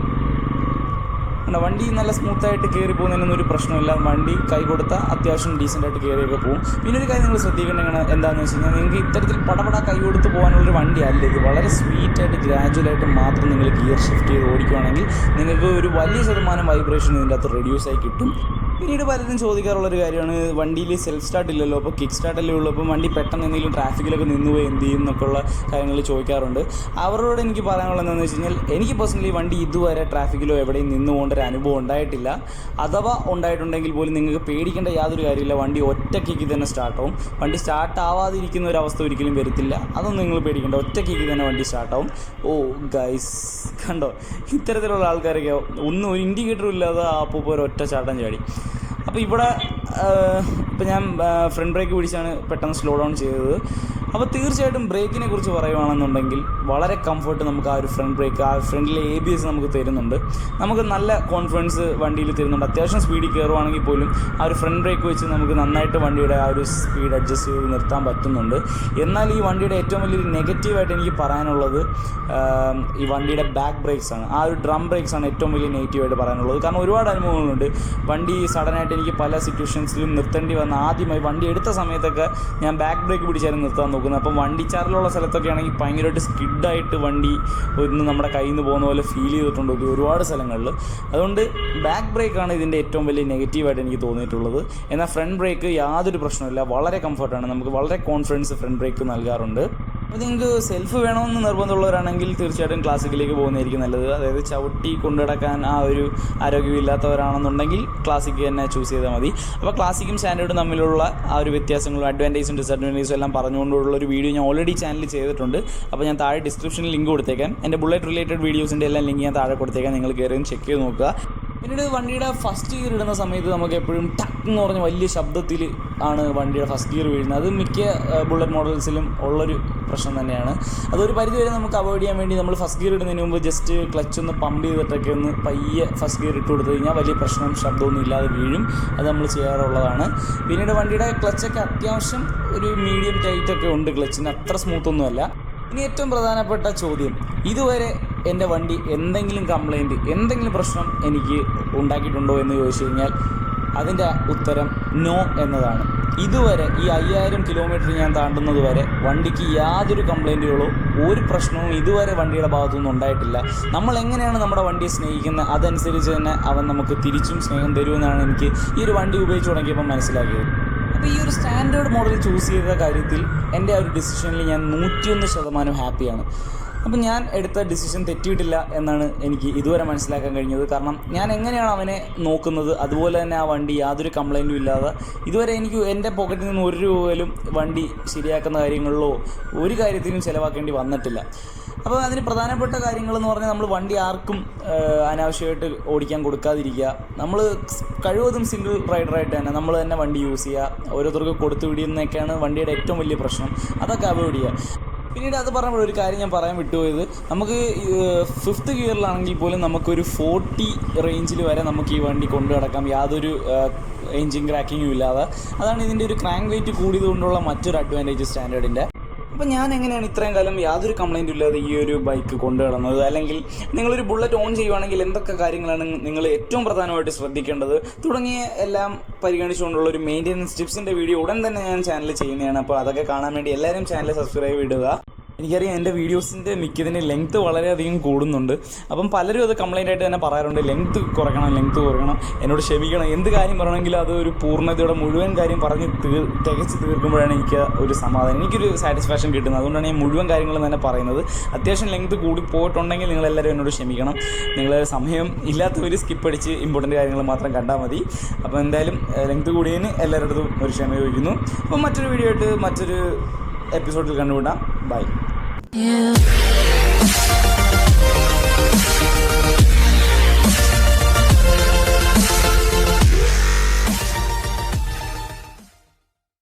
വണ്ടി നല്ല സ്മൂത്തായിട്ട് കയറി പോകുന്നതിനൊന്നും ഒരു പ്രശ്നമില്ല. വണ്ടി കൈ കൊടുത്താൽ അത്യാവശ്യം ഡീസൻ്റായിട്ട് കയറിയൊക്കെ പോകും. പിന്നെ ഒരു കാര്യം നിങ്ങൾ ശ്രദ്ധിക്കേണ്ടത് എന്താണെന്ന് വെച്ച് കഴിഞ്ഞാൽ, നിങ്ങൾക്ക് ഇത്തരത്തിൽ പടപട കൈ കൊടുത്ത് പോകാനുള്ളൊരു വണ്ടി അല്ല ഇത്. വളരെ സ്വീറ്റായിട്ട് ഗ്രാജുവലായിട്ട് മാത്രം നിങ്ങൾ ഗിയർ ഷിഫ്റ്റ് ചെയ്ത് ഓടിക്കുകയാണെങ്കിൽ നിങ്ങൾക്ക് ഒരു വലിയ ശതമാനം വൈബ്രേഷൻ ഇതിൻ്റെ അകത്ത് റെഡ്യൂസായി കിട്ടും. പിന്നീട് പലരും ചോദിക്കാറുള്ളൊരു കാര്യമാണ്, വണ്ടിയിൽ സെൽഫ് സ്റ്റാർട്ട് ഇല്ലല്ലോ, അപ്പോൾ കിക്ക് സ്റ്റാർട്ടല്ലേ ഉള്ളൂ, അപ്പോൾ വണ്ടി പെട്ടെന്ന് എന്തെങ്കിലും ട്രാഫിക്കിലൊക്കെ നിന്നുപോയി എന്ത് ചെയ്യും എന്നൊക്കെയുള്ള കാര്യങ്ങൾ ചോദിക്കാറുണ്ട്. അവരോട് എനിക്ക് പറയാനുള്ളത് എന്താണെന്ന് വെച്ച് കഴിഞ്ഞാൽ, എനിക്ക് പേഴ്സണലി വണ്ടി ഇതുവരെ ട്രാഫിക്കിലോ എവിടെയും നിന്ന് പോകേണ്ട ഒരു അനുഭവം ഉണ്ടായിട്ടില്ല. അഥവാ ഉണ്ടായിട്ടുണ്ടെങ്കിൽ പോലും നിങ്ങൾക്ക് പേടിക്കേണ്ട യാതൊരു കാര്യമില്ല. വണ്ടി ഒറ്റയ്ക്ക് തന്നെ സ്റ്റാർട്ടാവും. വണ്ടി സ്റ്റാർട്ട് ആവാതിരിക്കുന്ന ഒരു അവസ്ഥ ഒരിക്കലും വരത്തില്ല. അതൊന്നും നിങ്ങൾ പേടിക്കേണ്ട. ഒറ്റയ്ക്ക് തന്നെ വണ്ടി സ്റ്റാർട്ടാവും. ഓ ഗൈസ്, കണ്ടോ, ഇത്തരത്തിലുള്ള ആൾക്കാരൊക്കെ ഒന്നും ഒരു ഇൻഡിക്കേറ്ററും ഇല്ലാതെ അപ്പോൾ ഒരു ഒറ്റ ചാട്ടം ചാടി. അപ്പോൾ ഇവിടെ ഇപ്പോൾ ഞാൻ ഫ്രണ്ട് ബ്രേക്ക് പിടിച്ചാണ് പെട്ടെന്ന് സ്ലോ ഡൗൺ ചെയ്തത്. അപ്പോൾ തീർച്ചയായിട്ടും ബ്രേക്കിനെ കുറിച്ച് പറയുകയാണെന്നുണ്ടെങ്കിൽ വളരെ കംഫർട്ട് നമുക്ക് ആ ഒരു ഫ്രണ്ട് ബ്രേക്ക്, ആ ഫ്രണ്ടിലെ ABS നമുക്ക് തരുന്നുണ്ട്. നമുക്ക് നല്ല കോൺഫിഡൻസ് വണ്ടിയിൽ തരുന്നുണ്ട്. അത്യാവശ്യം സ്പീഡിൽ കയറുവാണെങ്കിൽ പോലും ആ ഒരു ഫ്രണ്ട് ബ്രേക്ക് വെച്ച് നമുക്ക് നന്നായിട്ട് വണ്ടിയുടെ ആ ഒരു സ്പീഡ് അഡ്ജസ്റ്റ് ചെയ്ത് നിർത്താൻ പറ്റുന്നുണ്ട്. എന്നാൽ ഈ വണ്ടിയുടെ ഏറ്റവും വലിയൊരു നെഗറ്റീവായിട്ട് എനിക്ക് പറയാനുള്ളത് ഈ വണ്ടിയുടെ ബാക്ക് ബ്രേക്സ് ആണ്. ആ ഒരു ഡ്രം ബ്രേക്സ് ആണ് ഏറ്റവും വലിയ നെഗറ്റീവായിട്ട് പറയാനുള്ളത്. കാരണം ഒരുപാട് അനുഭവങ്ങളുണ്ട്. വണ്ടി സഡനായിട്ട് എനിക്ക് പല സിറ്റുവേഷൻസിലും നിർത്തേണ്ടി വന്ന, ആദ്യമായി വണ്ടി എടുത്ത സമയത്തൊക്കെ ഞാൻ ബാക്ക് ബ്രേക്ക് പിടിച്ചായിരുന്നു നിർത്താൻ നോക്കുന്നത്. അപ്പം വണ്ടിച്ചാറിലുള്ള സ്ഥലത്തൊക്കെ ആണെങ്കിൽ ഭയങ്കരമായിട്ട് സ്കിഡായിട്ട് വണ്ടി ഒന്ന് നമ്മുടെ കയ്യിൽ നിന്ന് പോകുന്ന പോലെ ഫീൽ ചെയ്തിട്ടുണ്ട് ഒരുപാട് സ്ഥലങ്ങളിൽ. അതുകൊണ്ട് ബാക്ക് ബ്രേക്കാണ് ഇതിൻ്റെ ഏറ്റവും വലിയ നെഗറ്റീവായിട്ട് എനിക്ക് തോന്നിയിട്ടുള്ളത്. എന്നാൽ ഫ്രണ്ട് ബ്രേക്ക് യാതൊരു പ്രശ്നമില്ല, വളരെ കംഫർട്ടാണ്, നമുക്ക് വളരെ കോൺഫിഡൻസ് ഫ്രണ്ട് ബ്രേക്ക് നൽകാറുണ്ട്. അപ്പോൾ നിങ്ങൾക്ക് സെൽഫ് വേണമെന്ന് നിർബന്ധമുള്ളവരാണെങ്കിൽ തീർച്ചയായിട്ടും ക്ലാസിക്കിലേക്ക് പോകുന്നതായിരിക്കും നല്ലത്. അതായത് ചവിട്ടി കൊണ്ടുനടക്കാൻ ആ ഒരു ആരോഗ്യമില്ലാത്തവരാണെന്നുണ്ടെങ്കിൽ ക്ലാസിക്ക് തന്നെ ചൂസ് ചെയ്താൽ മതി. അപ്പോൾ ക്ലാസിക്കും സ്റ്റാൻഡേർഡും തമ്മിലുള്ള ആ ഒരു വ്യത്യാസങ്ങളും അഡ്വാൻറ്റേജും ഡിസഡ്വാൻറ്റേജും എല്ലാം പറഞ്ഞുകൊണ്ടുള്ള ഒരു വീഡിയോ ഞാൻ ഓൾറെഡി ചാനലിൽ ചെയ്തിട്ടുണ്ട്. അപ്പോൾ ഞാൻ താഴെ ഡിസ്ക്രിപ്ഷനിൽ ലിങ്ക് കൊടുത്തേക്കാം. എൻ്റെ ബുള്ളറ്റ് റിലേറ്റഡ് വീഡിയോസിൻ്റെ എല്ലാം ലിങ്ക് ഞാൻ താഴെ കൊടുത്തേക്കാം, നിങ്ങൾ കയറി ചെക്ക് ചെയ്ത് നോക്കുക. പിന്നീട് വണ്ടിയുടെ ഫസ്റ്റ് ഗിയർ ഇടുന്ന സമയത്ത് നമുക്ക് എപ്പോഴും ടക്ക് എന്ന് പറഞ്ഞ വലിയ ശബ്ദത്തിൽ ആണ് വണ്ടിയുടെ ഫസ്റ്റ് ഗിയർ വീഴുന്നത്. അത് മിക്ക ബുള്ളറ്റ് മോഡൽസിലും ഉള്ളൊരു പ്രശ്നം തന്നെയാണ്. അതൊരു പരിധി വരെ നമുക്ക് അവോയ്ഡ് ചെയ്യാൻ വേണ്ടി നമ്മൾ ഫസ്റ്റ് ഗിയർ ഇടുന്നതിന് മുമ്പ് ജസ്റ്റ് ക്ലച്ച് ഒന്ന് പമ്പ് ചെയ്തിട്ടൊക്കെ ഒന്ന് പയ്യെ ഫസ്റ്റ് ഗിയർ ഇട്ട് കൊടുത്തു കഴിഞ്ഞാൽ വലിയ പ്രശ്നം ശബ്ദമൊന്നും ഇല്ലാതെ വീഴും. അത് നമ്മൾ ചെയ്യാറുള്ളതാണ്. പിന്നീട് വണ്ടിയുടെ ക്ലച്ചൊക്കെ അത്യാവശ്യം ഒരു മീഡിയം ടൈറ്റൊക്കെ ഉണ്ട്, ക്ലച്ചിന് അത്ര സ്മൂത്തൊന്നുമല്ല. ഇനി ഏറ്റവും പ്രധാനപ്പെട്ട ചോദ്യം, ഇതുവരെ എൻ്റെ വണ്ടി എന്തെങ്കിലും കംപ്ലൈൻറ്റ്, എന്തെങ്കിലും പ്രശ്നം എനിക്ക് ഉണ്ടാക്കിയിട്ടുണ്ടോ എന്ന് ചോദിച്ചു കഴിഞ്ഞാൽ അതിൻ്റെ ഉത്തരം നോ എന്നതാണ്. ഇതുവരെ ഈ 5000 കിലോമീറ്റർ ഞാൻ താണ്ടുന്നത് വരെ വണ്ടിക്ക് യാതൊരു കംപ്ലൈൻറ്റുകളോ ഒരു പ്രശ്നവും ഇതുവരെ വണ്ടിയുടെ ഭാഗത്തുനിന്നും ഉണ്ടായിട്ടില്ല. നമ്മൾ എങ്ങനെയാണ് നമ്മുടെ വണ്ടിയെ സ്നേഹിക്കുന്നത് അതനുസരിച്ച് തന്നെ അവൻ നമുക്ക് തിരിച്ചും സ്നേഹം തരുമെന്നാണ് എനിക്ക് ഈ ഒരു വണ്ടി ഉപയോഗിച്ച് തുടങ്ങിയപ്പോൾ മനസ്സിലാക്കിയത്. അപ്പോൾ ഈ ഒരു സ്റ്റാൻഡേർഡ് മോഡൽ ചൂസ് ചെയ്ത കാര്യത്തിൽ എൻ്റെ ആ ഒരു ഡിസിഷനിൽ ഞാൻ 101% ഹാപ്പിയാണ്. അപ്പം ഞാൻ എടുത്ത ഡിസിഷൻ തെറ്റിയിട്ടില്ല എന്നാണ് എനിക്ക് ഇതുവരെ മനസ്സിലാക്കാൻ കഴിഞ്ഞത്. കാരണം ഞാൻ എങ്ങനെയാണ് അവനെ നോക്കുന്നത് അതുപോലെ തന്നെ ആ വണ്ടി യാതൊരു കംപ്ലൈൻറ്റും ഇല്ലാതെ ഇതുവരെ എനിക്ക് എൻ്റെ പോക്കറ്റിൽ നിന്ന് ഒരു രൂപ പോലും വണ്ടി ശരിയാക്കുന്ന കാര്യങ്ങളിലോ ഒരു കാര്യത്തിനും ചിലവാക്കേണ്ടി വന്നിട്ടില്ല. അപ്പോൾ അതിന് പ്രധാനപ്പെട്ട കാര്യങ്ങളെന്ന് പറഞ്ഞാൽ നമ്മൾ വണ്ടി ആർക്കും അനാവശ്യമായിട്ട് ഓടിക്കാൻ കൊടുക്കാതിരിക്കുക. നമ്മൾ കഴിവതും സിംഗിൾ റൈഡറായിട്ട് തന്നെ നമ്മൾ തന്നെ വണ്ടി യൂസ് ചെയ്യുക. ഓരോരുത്തർക്ക് കൊടുത്തു വിടുന്നതൊക്കെയാണ് വണ്ടിയുടെ ഏറ്റവും വലിയ പ്രശ്നം, അതൊക്കെ അവോയ്ഡ് ചെയ്യുക. പിന്നീട് അത് പറഞ്ഞപ്പോൾ ഒരു കാര്യം ഞാൻ പറയാൻ വിട്ടുപോയത്, നമുക്ക് 5th ഗിയറിലാണെങ്കിൽ പോലും നമുക്കൊരു 40 റേഞ്ചിൽ വരെ നമുക്ക് ഈ വണ്ടി കൊണ്ടു നടക്കാം യാതൊരു എൻജിൻ ക്രാക്കിങ്ങും ഇല്ലാതെ. അതാണ് ഇതിൻ്റെ ഒരു ക്രാങ്ക് വെയിറ്റ് കൂടിയത് കൊണ്ടുള്ള മറ്റൊരു അഡ്വാൻറ്റേജ് സ്റ്റാൻഡേർഡിൻ്റെ. അപ്പോൾ ഞാൻ എങ്ങനെയാണ് ഇത്രയും കാലം യാതൊരു കംപ്ലൈൻറ്റും ഇല്ലാതെ ഈ ഒരു ബൈക്ക് കൊണ്ടു നടന്നത്? അല്ലെങ്കിൽ നിങ്ങളൊരു ബുള്ളറ്റ് ഓൺ ചെയ്യുവാണെങ്കിൽ എന്തൊക്കെ കാര്യങ്ങളാണ് നിങ്ങൾ ഏറ്റവും പ്രധാനമായിട്ട് ശ്രദ്ധിക്കേണ്ടത് തുടങ്ങിയ എല്ലാം പരിഗണിച്ചുകൊണ്ടുള്ള ഒരു മെയിൻ്റെനൻസ് ടിപ്സിൻ്റെ വീഡിയോ ഉടൻ തന്നെ ഞാൻ ചാനലിൽ ചെയ്യുന്നതാണ്. അപ്പോൾ അതൊക്കെ കാണാൻ വേണ്ടി എല്ലാവരും ചാനൽ സബ്സ്ക്രൈബ് ഇടുക. എനിക്കറിയാം എൻ്റെ വീഡിയോസിൻ്റെ മിക്കതിൻ്റെ ലെങ്ത്ത് വളരെയധികം കൂടുന്നുണ്ട്. അപ്പം പലരും അത് കംപ്ലൈൻ്റ് ആയിട്ട് തന്നെ പറയാറുണ്ട്, ലെങ്ത്ത് കുറയ്ക്കണം, എന്നോട് ക്ഷമിക്കണം. എന്ത് കാര്യം പറയണമെങ്കിലും അത് ഒരു പൂർണ്ണതയോടെ മുഴുവൻ കാര്യം പറഞ്ഞ് തികച്ച് തീർക്കുമ്പോഴാണ് എനിക്ക് ഒരു സമാധാനം, എനിക്കൊരു സാറ്റിസ്ഫാക്ഷൻ കിട്ടുന്നത്. അതുകൊണ്ടാണ് ഞാൻ മുഴുവൻ കാര്യങ്ങളും തന്നെ പറയുന്നത്. അത്യാവശ്യം ലെങ്ത്ത് കൂടി പോയിട്ടുണ്ടെങ്കിൽ നിങ്ങളെല്ലാവരും എന്നോട് ക്ഷമിക്കണം. നിങ്ങൾ സമയം ഇല്ലാത്തവർ സ്കിപ്പ് അടിച്ച് ഇമ്പോർട്ടൻറ്റ് കാര്യങ്ങൾ മാത്രം കണ്ടാൽ മതി. അപ്പോൾ എന്തായാലും ലെങ്ത്ത് കൂടിയതിന് എല്ലാവരുടെ അടുത്തും ഒരു ക്ഷമ ചോദിക്കുന്നു. അപ്പം മറ്റൊരു വീഡിയോ ആയിട്ട് മറ്റൊരു എപ്പിസോഡിൽ കണ്ടുവിടാം. ബൈ.